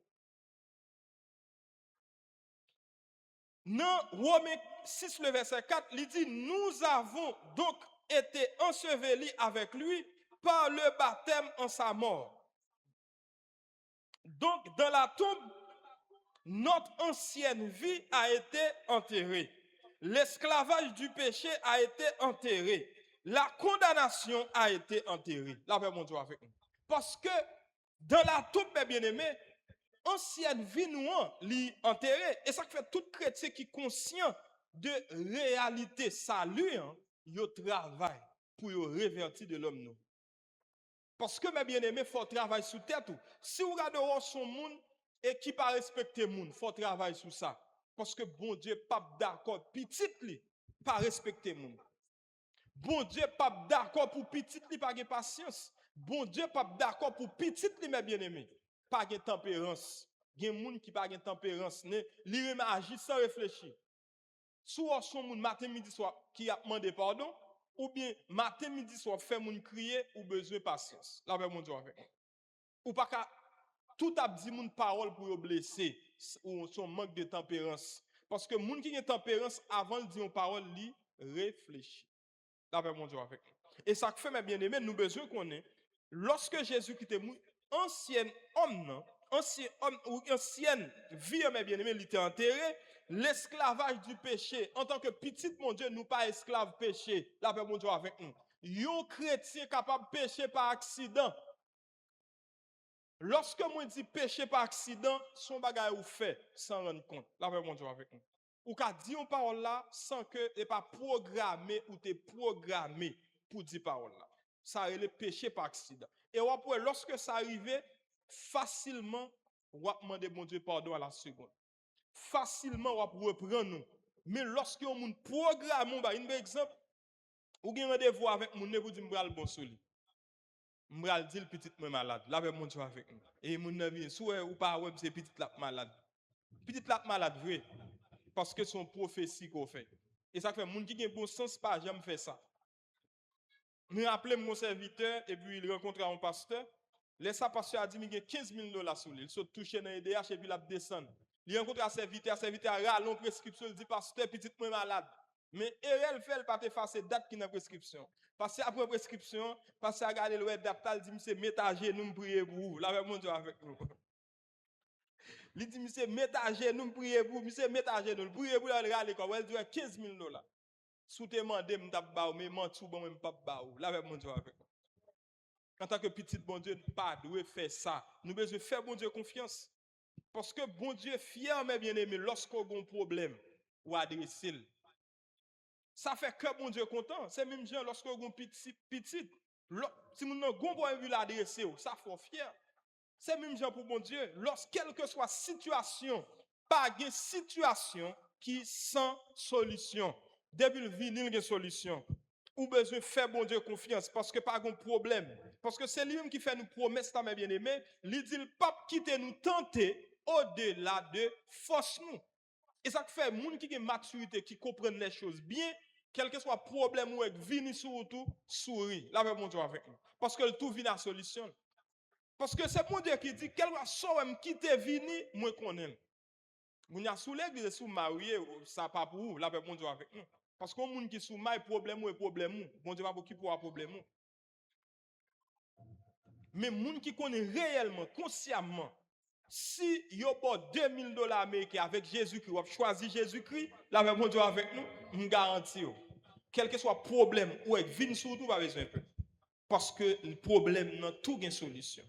[SPEAKER 1] Dans Romains 6, le verset 4, il dit, nous avons donc été ensevelis avec lui par le baptême en sa mort. Donc, dans la tombe, notre ancienne vie a été enterrée. L'esclavage du péché a été enterré. La condamnation a été enterrée. Là, mon Dieu avec nous. Parce que dans la tombe, mes bien-aimés, ancienne vie nous li enterré. Et ça fait tout chrétien qui est conscient de réalité salut, il travaille pour révertir de l'homme nous. Parce que mes bien-aimés, il faut travailler sous tête. Si vous regardez son monde et qui pas respecter monde, il faut travailler sur ça. Parce que bon Dieu pas d'accord petit li pas respecter monde. Bon Dieu pas d'accord pour petit li pas de patience. Bon Dieu pas d'accord pour petit li mes bien-aimés. Pas de tempérance. Il y a des gens qui n'ont pas de tempérance, ils agissent sans réfléchir. Soit son monde matin, midi, soir qui a demandé pardon, ou bien matin, midi, soir fait moun crier ou besoin de patience. Là, mon Dieu avec nous. Ou pas qu'à tout a dit moun parole pour blesser ou son manque de tempérance. Parce que moun qui a tempérance, avant de dire une parole, li réfléchit. Là, mon Dieu avec nous. Et ça fait, mes bien-aimés, nous besoin qu'on ait, lorsque Jésus qui était ancien homme, ancienne vie, mes bien-aimés, il était enterré, l'esclavage du péché, en tant que petit, mon Dieu, nous pas esclaves péché. Là, mon Dieu avec nous. Yon chrétien capable de pécher par accident. Lorsque moi dis pécher par accident, son bagage ou fait sans rendre compte. Là, mon Dieu avec nous. Ou qu'a dit une parole là sans que et pas programmé ou t'es programmé pour dire parole là. Ça est le péché par accident. Et après lorsque ça arrivait facilement on va demander mon Dieu pardon à la seconde. Facilement on va reprendre nous. Mais lorsque on programme bah un exemple ou gen rendez-vous avec mon vous dit m'bral bon soli. M'bral dit le petit moi malade. Là mon Dieu avec nous. Et mon vient souhait ou pas ouais c'est petit la malade. Petit la malade vrai. Parce que son prophétie qu'on fait. Et ça fait moun qui a bon sens pas jamais fait ça. Je rappelle mon serviteur et puis il rencontre un pasteur. Laisse pasteur a dit qu'il y a $15,000 sur lui. Il se touche dans l'EDH et puis il a descendu. Il rencontre un serviteur a rallon prescription, il dit pasteur petit point malade. Mais RL fait le pas effacer date qui dans prescription. Parce que après prescription, parce que regarder le date il dit monsieur métager nous prier pour vous. Là mon Dieu avec nous. Il dit, monsieur, mettez nous prier pour, monsieur, mettez nous prier pour aller à l'école. Elle dit $15,000. Sous te mandé, m't'a baou, mais mentou bon même pas baou. Là avec mon Dieu avec. En tant que petit bon Dieu, pas doit faire ça. Nous besoin faire bon Dieu confiance. Parce que bon Dieu fier mes bien-aimés lorsqu'on a un problème ou adresser. Ça fait que bon Dieu content. C'est même gens lorsqu'on a un petit si nous n'avons pas un problème adresser, ça fait fier. C'est même genre pour bon Dieu, quelle que soit situation, pas de situation qui sans solution. Depuis le vinyle, il y a une solution. Ou besoin de faire bon Dieu confiance parce que pas de problème. Parce que c'est lui-même qui fait nous promesses, mes bien-aimés. Il dit le pape quitte nous tenter au-delà de force nous. Et ça fait les gens qui ont maturité, qui comprennent les choses bien, Quel que soit le problème ou vini sur tout, souris. Là, mon Dieu avec nous. Parce que le tout vient à solution. Parce que c'est mon Dieu qui dit, quel soit me quitter vini, moi connais. Vous avez sous l'église, sous marié, ça pas pour vous. Là, mon Dieu avec nous. Parce qu'on monde qui sous marié, problème ou problème. Bon Dieu va pour qui pour un problème. Mais moun qui connaît réellement, consciemment, si yo pas $2000 américains avec Jésus-Christ, ou choisi Jésus-Christ, là, mon Dieu avec nous, je garantis. Quel que soit le problème, ou est vin surtout, pas besoin de. Parce que le problème, n'a tout une solution.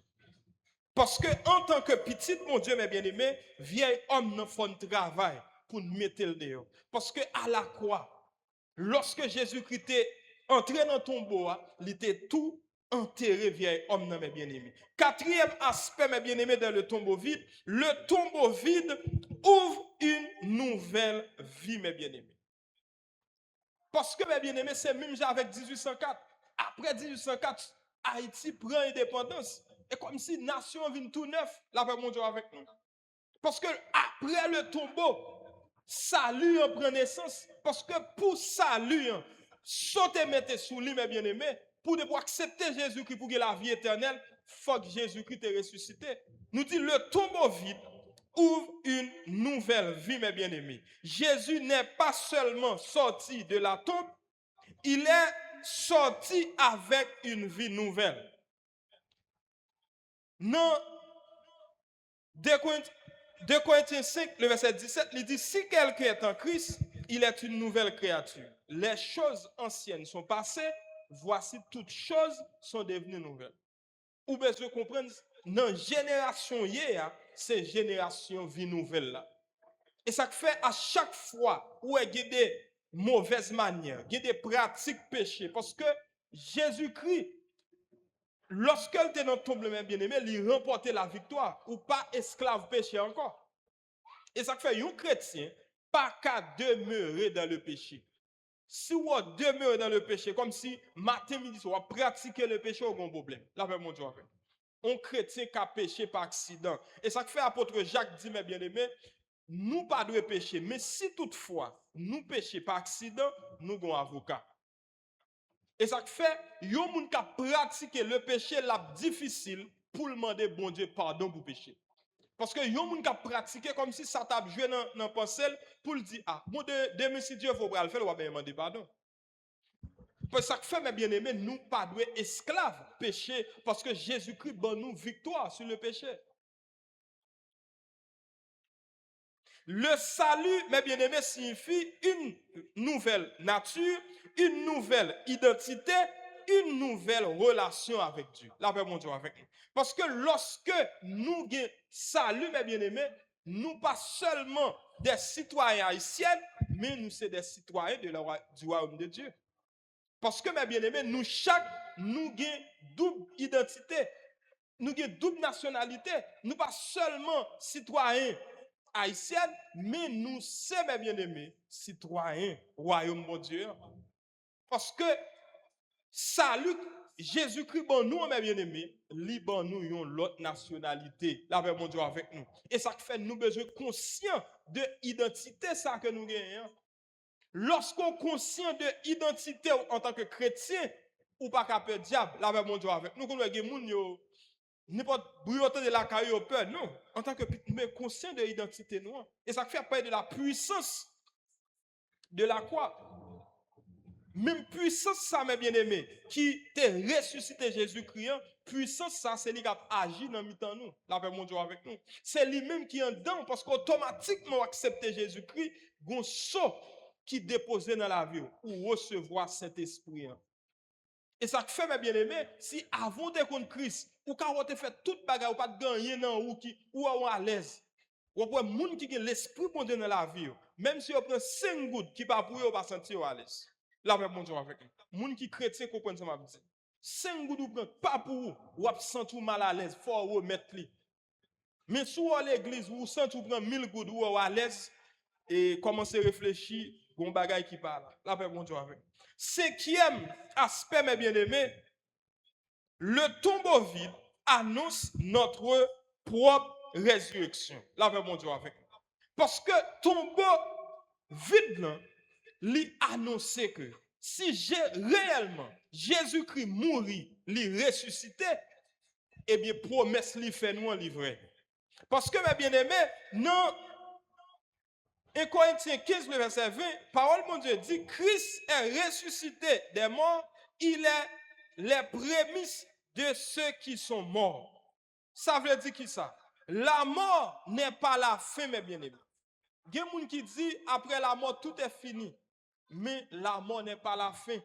[SPEAKER 1] Parce que en tant que petit, mon Dieu, mes bien-aimés, vieil homme n'a fait un travail pour nous mettre le dehors. Parce que à la croix, lorsque Jésus-Christ est entré dans le tombeau, il était tout enterré, vieil homme, mes bien-aimés. Quatrième aspect, mes bien-aimés, dans le tombeau vide, le tombeau vide ouvre une nouvelle vie, mes bien-aimés. Parce que, mes bien-aimés, c'est même avec 1804. Après 1804, Haïti prend indépendance. Et comme si la nation vient tout neuf, là, mon Dieu avec nous. Parce que après le tombeau, salut en prend naissance. Parce que pour salut, sauter mettre sous lui, mes bien-aimés, pour pouvoir accepter Jésus-Christ pour la vie éternelle, il faut que Jésus-Christ est ressuscité. Nous dit le tombeau vide ouvre une nouvelle vie, mes bien-aimés. Jésus n'est pas seulement sorti de la tombe, il est sorti avec une vie nouvelle. Non, 2 Corinthiens 5, le verset 17, il dit, si quelqu'un est en Christ, il est une nouvelle créature. Les choses anciennes sont passées, voici toutes choses sont devenues nouvelles. Ou bien je comprends, dans la génération hier, c'est génération vie nouvelle là. Et ça fait à chaque fois où il y a des mauvaises manières, il y a des pratiques péchées, parce que Jésus-Christ, lorsqu'il était dans le tombe, bien-aimé, il remportait la victoire, ou pas esclave péché encore. Et ça fait un chrétien, pas qu'à demeurer dans le péché. Si vous demeurez dans le péché, comme si matin, midi, vous pratiquez le péché, vous avez un problème. Là, mon Dieu, un chrétien qui a péché par accident. Et ça fait apôtre Jacques dit, mes bien-aimés, nous pas de péché, mais si toutefois nous péchons par accident, nous avons un avocat. Et ça fait, yon moun qui a pratiqué le péché la difficile pour demander bon Dieu pardon pour péché. Parce que yon moun qui a pratiqué comme si ça t'a joué dans le pensée pour le dire, ah, bon demain si Dieu faut le faire, ou va demander pardon. Parce que ça fait, mes bien-aimés, nous pas de esclaves péché, parce que Jésus-Christ donne nous victoire sur le péché. Le salut, mes bien-aimés, signifie une nouvelle nature, une nouvelle identité, une nouvelle relation avec Dieu. Là, mon Dieu, avec nous. Parce que lorsque nous avons salut, mes bien-aimés, nous pas seulement des citoyens haïtiens, mais nous sommes des citoyens du royaume de Dieu. Parce que, mes bien-aimés, nous avons double identité, nous avons double nationalité, nous pas seulement citoyens haïtienne, mais nous sommes, mes bien-aimés, citoyens, royaume de Dieu. Parce que salut, Jésus-Christ, bon nous, mes bien-aimés, liban nous yon l'autre nationalité, là, mon Dieu avec nous. Et ça fait nous besoin conscients de l'identité, ça que nous gagnons. Lorsqu'on est conscient de l'identité en tant que chrétien, ou pas qu'à peur diable, là, mon Dieu avec nous, nous avons n'importe brûler de la caille au peur, non. En tant que mais conscient de l'identité noire. Et ça fait parler de la puissance de la croix. Même puissance, ça, mes bien-aimés, qui t'a ressuscité Jésus-Christ, puissance, ça, c'est lui qui a agi dans le nous. Là, mon Dieu avec nous. C'est lui-même qui est en dedans, parce qu'automatiquement, accepter Jésus-Christ, il y a un saut qui déposé dans la vie, ou recevoir cet esprit. Et ça fait, mes bien-aimés, si avant de connaître Christ, ou quand vous fait toute bagarre, ou pas de gagner dans ou à l'aise, ou pour moun qui a l'esprit bon Dieu dans la vie, même si vous prenez 5 gouttes qui pas pour vous, pas sentir à l'aise. Là, mon Dieu avec vous. Moun qui chrétien comprend ça m'a dit. 5 gouttes ou prend pas pour vous, ou sentir mal à l'aise, faut remettre li. Mais si vous à l'église, vous sentez vous prend 1000 gouttes ou à l'aise et commencez à réfléchir, bon bagaille qui parle. Là, mon Dieu avec vous. 5e aspect, mes bien-aimés, le tombeau vide annonce notre propre résurrection. Là, mon Dieu avec nous. Parce que tombeau vide, lui annoncer que si j'ai réellement Jésus-Christ mourit, lui ressuscité, eh bien, promesse lui fait nous en livrer. Parce que, mes bien-aimés, non, 1 Corinthiens 15, le verset 20, parole de Dieu dit, Christ est ressuscité des morts, il est les prémices de ceux qui sont morts. Ça veut dire qui ça? La mort n'est pas la fin, mes bien-aimés. Il y a des gens qui disent, après la mort, tout est fini. Mais la mort n'est pas la fin.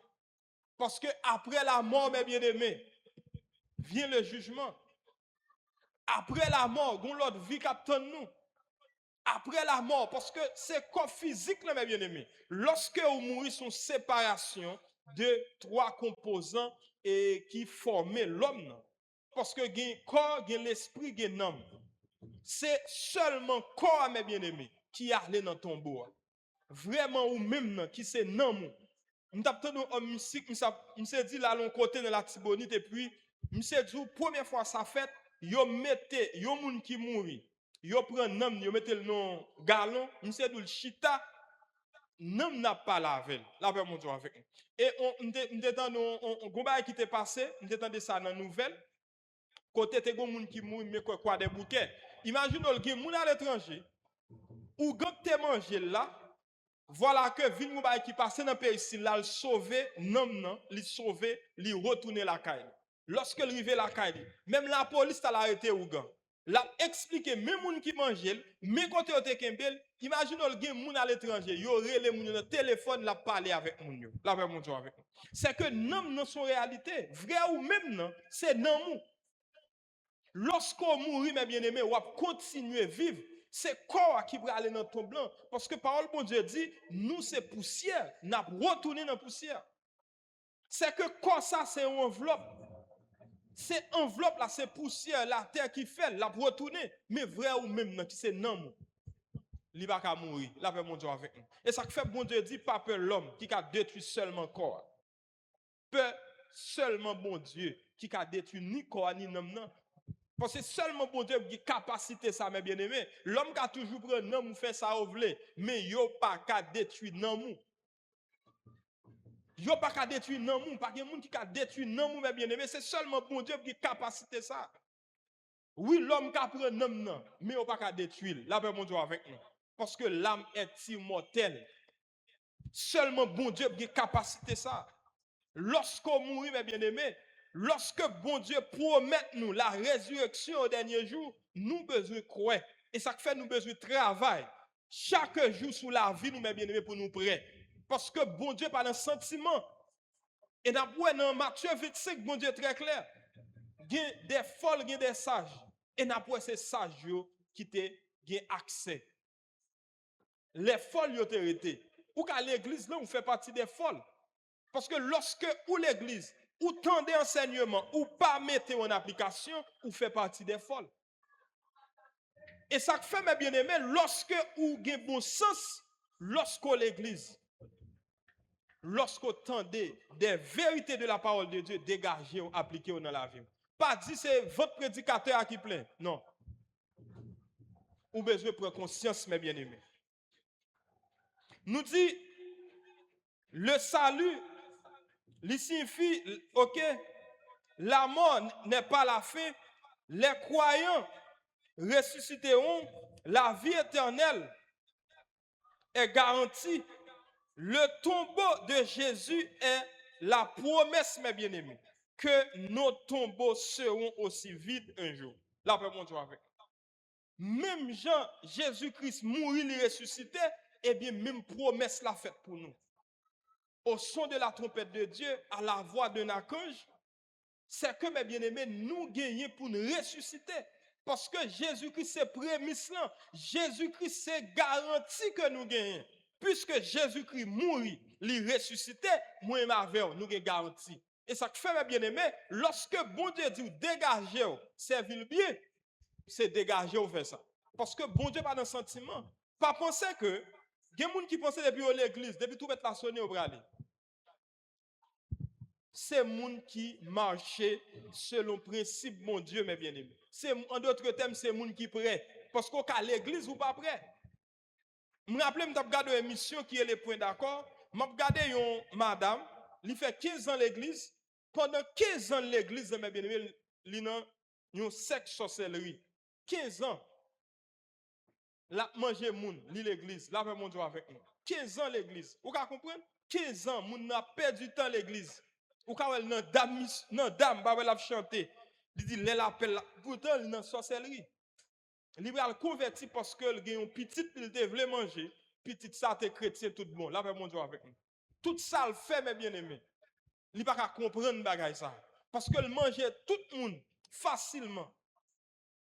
[SPEAKER 1] Parce que après la mort, mes bien-aimés, vient le jugement. Après la mort, on l'autre vie qu'attend nous. Après la mort, parce que c'est corps physique, mes bien-aimés. Lorsque vous mourrez, son séparation de 3 composants et qui formaient l'homme. Parce que il y a corps, il y a l'esprit, il y a l'âme. C'est seulement corps, mes bien-aimés, qui allait dans ton tombeau. Vraiment, ou même qui c'est non. Nous avons en musique, nous s'est dit là, l'on côté de la Tibonite, et puis, nous s'est dit, première fois ça fait, yo mettez, yo moun qui mourit, yo prend nom, yo mettez le nom galon, nous s'est dit, le chita, nom n'a pas la veille, la veille mon Dieu avec nous. Et on était on qui était passé, nous était ça dans la nouvelle, côté te gon moun qui mourit, mais quoi des bouquets. Imagine le gen moun à l'étranger, ou gant te manger là, voilà que vin mou qui passe dans le pays ici, là, le sauver, non, il sauver, il retourner la caille. Lorsque il arrive la caille, même la police t'a arrêté ou gant. L'a expliqué, même moun qui mange, mais quand tu es kembel, imagine le gen moun à l'étranger, yo relé moun dans téléphone, la parler avec moun yo, la avec moun avec. C'est que non dans son réalité, vrai ou même non, c'est non mou. Lorsqu'on mourit, mes bien-aimés, on va continuer à vivre. C'est corps qui va aller dans ton blanc. Parce que parole bon Dieu dit, nous c'est poussière, nous retourner dans la poussière. C'est que corps ça, c'est une enveloppe. C'est enveloppe là, c'est poussière, la terre qui fait, la retourner. Mais vrai ou même, c'est non. Il va pas mourir. La paix mon Dieu avec nous. Et ça fait bon Dieu dit, pas peur l'homme qui a détruit seulement corps. Peur seulement bon Dieu qui a détruit ni corps ni non. Parce que seulement bon Dieu qui a capacité ça, mes bien-aimés. L'homme qui a toujours pris un homme fait ça au vle, mais il n'a pas qu'à détruire non. Il n'a pas qu'à détruire non. Pas qu'il y a monde qui a détruit non, mes bien-aimés. C'est seulement bon Dieu qui a capacité ça. Oui, l'homme qui a pris un homme, non, mais il n'a pas qu'à détruire. Là, mon Dieu avec nous. Parce que l'âme est immortelle. Seulement bon Dieu qui a capacité ça. Lorsqu'on mourit, mes bien-aimés, lorsque bon Dieu promet nous la résurrection au dernier jour, nous besoin croire. Et ça fait nous besoin de travail. Chaque jour sous la vie, nous, mes bien-aimés, pour nous prêts. Parce que bon Dieu parle d'un sentiment. Et dans Matthieu 25, bon Dieu est très clair. Il y a des folles, il y a des sages. Et dans ces sages qui ont accès. Les folles, ils ont été. Ou qu'à l'église, là, on fait partie des folles. Parce que lorsque ou l'église, ou tendez enseignement, ou pas mettez en application, ou fait partie des folles. Et ça fait, mes bien-aimés, lorsque ou avez bon sens, lorsqu'on l'église, lorsqu'on tendez des vérités de la parole de Dieu, dégagées ou appliquées dans la vie. Pas dit c'est votre prédicateur qui plaît. Non. Ou besoin de prendre conscience, mes bien-aimés. Nous dit, le salut, il signifie, ok, la mort n'est pas la fin, les croyants ressusciteront, la vie éternelle est garantie. Le tombeau de Jésus est la promesse, mes bien-aimés, que nos tombeaux seront aussi vides un jour. La paix, mon Dieu, avec. Même Jean, Jésus-Christ mourit et ressuscité, eh bien, même promesse la faite pour nous. Au son de la trompette de Dieu, à la voix d'un archange, c'est que, mes bien-aimés, nous gagnons pour nous ressusciter. Parce que Jésus-Christ, c'est prémisse là. Jésus-Christ, c'est garanti que nous gagnons. Puisque Jésus-Christ mourit, il ressuscité, moi et ma vie, nous gagnons garanti. Et ça fait, mes bien-aimés, lorsque bon Dieu dit, dégagez, servez bien, c'est dégager ou faire ça. Parce que bon Dieu pas dans sentiment. Pas penser que, il y a des gens qui pensent depuis l'église, depuis tout mettre la sonner au bras. C'est les gens qui marchent selon le principe, mon Dieu, mes bien-aimés. En d'autres termes, c'est les gens qui prêt. Parce qu'à l'église, ou pas prêt. Je me rappelle, je regarde une émission qui est les points d'accord. M'a regardé yon madame, il fait 15 ans l'église. Pendant 15 ans l'église, mes bien-aimés, il a yon sexe sorcellerie. 15 ans. La manger moun, l'église, la fait mon Dieu avec nous. 15 ans l'église. Vous comprenez? 15 ans, moun n'a perdu du temps l'église. Ou quand elle nan dame, ba la chanter. Il dit elle appelle pourtant il nan sorcellerie. Il va le convertir parce que il a un petit il te veut manger, petit ça te chrétien tout bon. La fait mon Dieu avec nous. Tout ça le fait mes bien-aimés. Il pas comprendre bagay ça parce que le mangeait tout le monde facilement.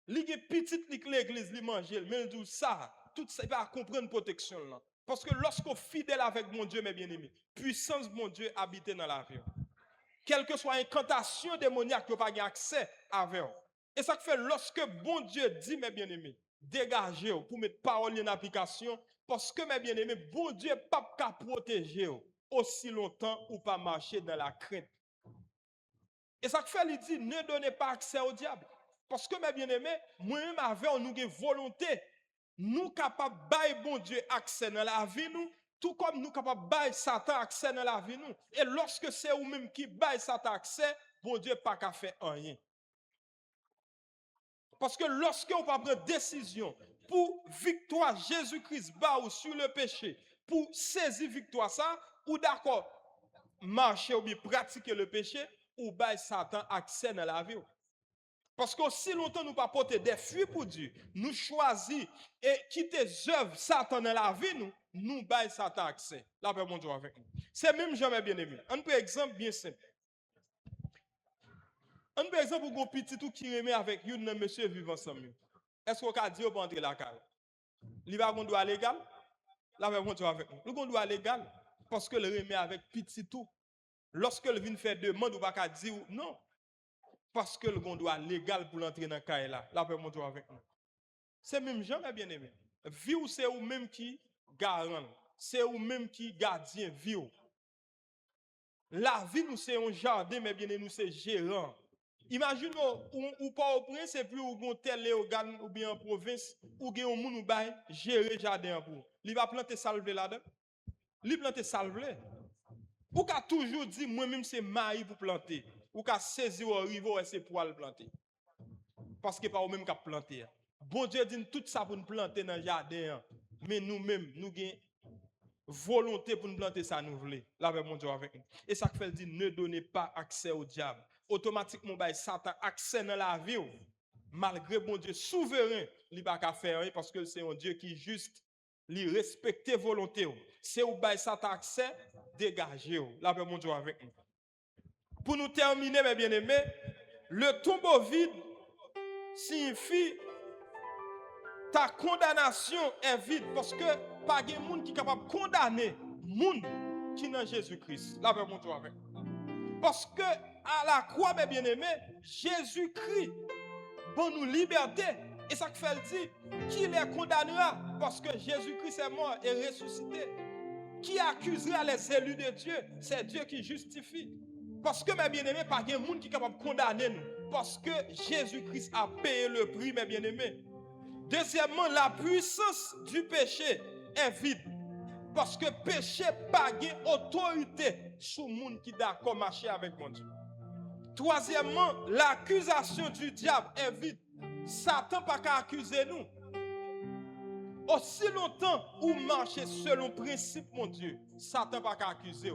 [SPEAKER 1] Il a petit l'église, il mangeait, mais tout ça, tout ça il va comprendre protection là. Parce que lorsqu'on fidèle avec mon Dieu mes bien-aimés, puissance de mon Dieu habite dans la vie. Quelle que soit incantation démoniaque, tu n'as pas accès avec. Et ça fait lorsque bon Dieu dit, mes bien-aimés, dégagez pour mettre parole en application, parce que mes bien-aimés, bon Dieu n'est pas qu'à protéger aussi longtemps ou pas marcher dans la crainte. Et ça fait, il dit, ne donnez pas accès au diable. Parce que mes bien-aimés, moi-même avec nous une volonté, nous capables de bailler bon Dieu accès dans la vie nous. Tout comme nous capables de bailler Satan accès dans la vie nous. Et lorsque c'est vous-même qui baille Satan accès, bon Dieu pas qu'à faire rien. Parce que lorsque vous pas prendre décision pour victoire Jésus-Christ ou sur le péché, pour saisir victoire ça, ou d'accord marcher ou bien pratiquer le péché, ou baille Satan accès dans la vie. Parce que si longtemps nous pas porter des fruits pour Dieu, nous choisir et quitter œuvres Satan dans la vie nous baille Satan accès. La paix mon Dieu avec nous. C'est même jamais bien aimé. Un exemple bien simple. Un exemple pour un petit tout qui remet avec un monsieur vivant ensemble. Est-ce qu'on a dit au entrer la cale? Il va un droit légal? La paix mon Dieu avec nous. Le droit légal parce que le remet avec petit tout. Lorsque le vient faire demande ou pas dire non. Parce que le droit légal pour l'entrer dans le cas là. La paix mon Dieu avec nous. C'est même jamais bien aimé. Vie ou c'est ou même qui garant. C'est ou même qui gardien vie. La vie nous c'est un jardin mais bien nous c'est gérant. Imaginez ou pas au prince c'est plus ou gon tel organe ou bien en province ou gen un moun ou bay gérer jardin pour. Il va planter salvé là-dedans. Il planter salvé. Ou ka toujours dit moi même c'est maï pour planter. Ou ka saisir au rivo et c'est pour le planter. Parce que pas ou même qui planter. Bon Dieu dit tout ça pour nous planter dans le jardin. Mais nous-mêmes, nous avons volonté pour nous planter ça, nous voulons. Là, mon Dieu avec nous. Et ça fait dire, ne donnez pas accès au diable. Automatiquement, Satan accès dans la vie. Malgré bon Dieu souverain, il n'a pas faire rien parce que c'est un Dieu qui est juste, il respecte volonté. C'est où Satan accès, dégagez. Là, mon Dieu avec nous. Pour nous terminer, mes bien-aimés, le tombeau vide signifie ta condamnation est vide parce que pas de monde qui est capable de condamner monde qui est dans Jésus-Christ. Là, mon Dieu avec. Parce que à la croix, mes bien-aimés, Jésus-Christ bon nous liberté. Et ça fait dire qui les condamnera parce que Jésus-Christ est mort et ressuscité. Qui accusera les élus de Dieu? C'est Dieu qui justifie. Parce que mes bien-aimés, pas de monde qui est capable de condamner nous. Parce que Jésus-Christ a payé le prix, mes bien-aimés. Deuxièmement, la puissance du péché est vide. Parce que péché pas autorité sur le monde qui est d'accord marcher avec mon Dieu. Troisièmement, l'accusation du diable est vide. Satan pas qu'à accuser nous. Aussi longtemps où marcher selon le principe, mon Dieu, Satan pas qu'à accuser.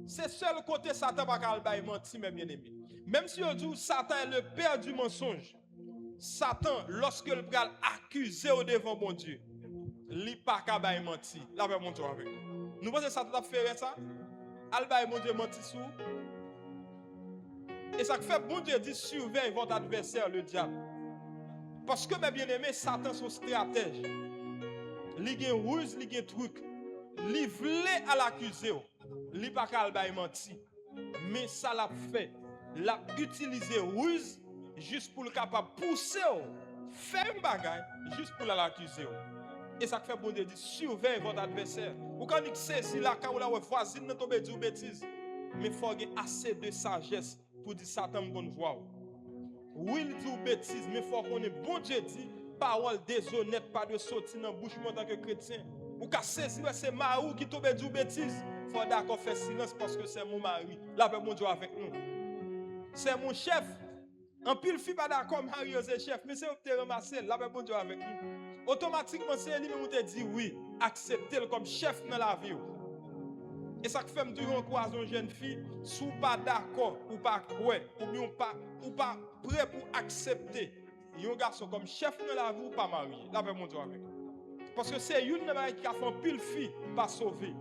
[SPEAKER 1] C'est seul côté Satan pas qu'à mentir, mes bien-aimés. Même si on dit Satan est le père du mensonge. Satan, lorsque le bral accusé au devant mon Dieu, il pas qu'à mentir. Là, mon Dieu avec nous. Nous pensons que Satan a fait ça. Alba mon Dieu menti sous. Et ça fait bon Dieu dit surveille votre adversaire, le diable. Parce que mes bien-aimés, Satan son stratège. Il a un ruse, il a un truc. Il voulait à l'accuser. Il pas qu'à mentir. Mais ça l'a fait. L'a utilisé ruse juste pour le capable pousser, faire un bagage juste pour l'accuser. Et ça fait bon Dieu dit surveille votre adversaire. Ou quand il sait si la kaoula ou voisine ne tombe du bêtise, mais il faut avoir assez de sagesse pour dire Satan bonne voix. Oui, il dit bêtise, mais il faut qu'on ait bon Dieu dit parole déshonnête pas de sortir dans bouche en tant que chrétien. Ou quand saisir c'est Marou qui tombe du bêtise, faut d'accord faire silence parce que c'est mon mari. La paix mon Dieu avec nous. C'est mon chef. En pile fille pas d'accord mari c'est chef, mais c'est obté ramasser, la paix mon Dieu avec nous. Automatiquement c'est lui même te dit oui, accepter comme chef dans la vie. Et ça fait me toujours encourager une jeune fille, si vous pas d'accord ou pas quoi, ou pas prêt pour accepter un garçon comme chef dans la vie ou pas marié. La paix mon Dieu avec. Parce que c'est une qui a fait un pile fille pas sauver.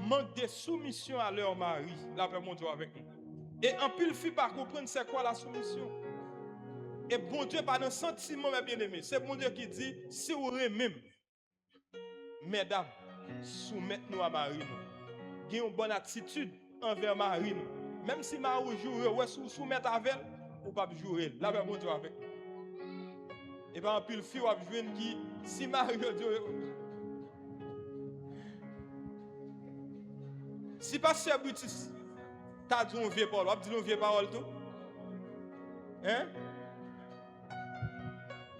[SPEAKER 1] Manque de soumission à leur mari. La paix mon Dieu avec nous. Et un pile fille pas comprendre c'est quoi la soumission. Et bon Dieu pas dans sentiment mes bien-aimés. C'est bon Dieu qui dit si vous aimez mesdames, soumettez-nous à Marie. Gagne une bonne attitude envers Marie. Même si Marie joue, ouais, soumettre avec elle, ou pas jouer. Là, ben, bon Dieu avec. Et bien, en plus, le fille va jouer qui, si Marie Dieu. Si Pasteur Butis, t'as dit une vieille parole, tu as dit une vieille parole tout? Hein?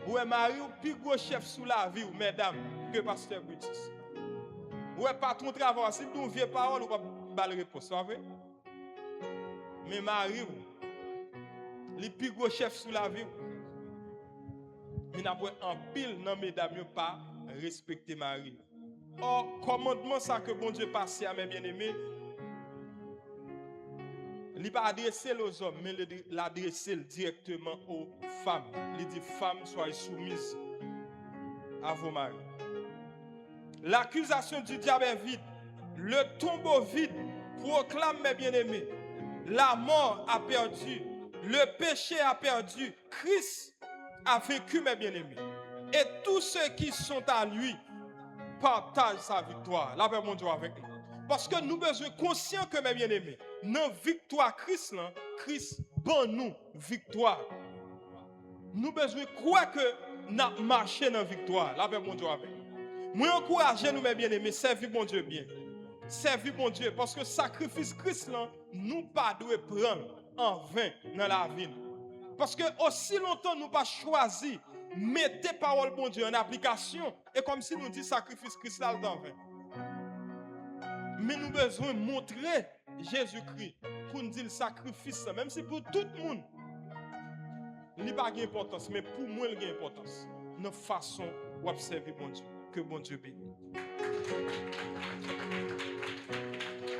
[SPEAKER 1] Ouais, Marie, plus gros chef sous la vie, mesdames, que Pasteur Butis. Ouais, patron travail, si tu as une vieille parole, ou pas de réponse, c'est vrai? Mais Marie, les plus gros chefs sous la vie, mais n'a pas en pile dans mesdames pas respecter Marie. Or, commandement ça que bon Dieu passe à mes bien-aimés, il n'est pas adressé aux hommes, mais l'adresser directement aux femmes. Il dit femmes, soyez soumises à vos maris. L'accusation du diable est vide. Le tombeau vide proclame mes bien-aimés. La mort a perdu. Le péché a perdu. Christ a vaincu mes bien-aimés. Et tous ceux qui sont à lui partagent sa victoire. La paix mon Dieu avec nous. Parce que nous besoin conscients que mes bien-aimés, dans victoire Christ, Christ bon nous victoire. Nous besoin croire que nous marchons dans victoire. La paix mon Dieu avec nous. Moi encourager nous mes bien-aimés, servir mon Dieu bien. Servir mon Dieu parce que sacrifice Christ là, nous pas doit prendre en vain dans la vie. Parce que aussi longtemps nous pas choisi mettez parole bon Dieu en application et comme si nous dit sacrifice Christ là en vain. Mais nous besoin montrer Jésus-Christ pour nous dire le sacrifice même si pour tout le monde il n'a pas d'importance mais pour moi il a d'importance. Notre façon d'observer bon Dieu. Que bon Dieu bénisse.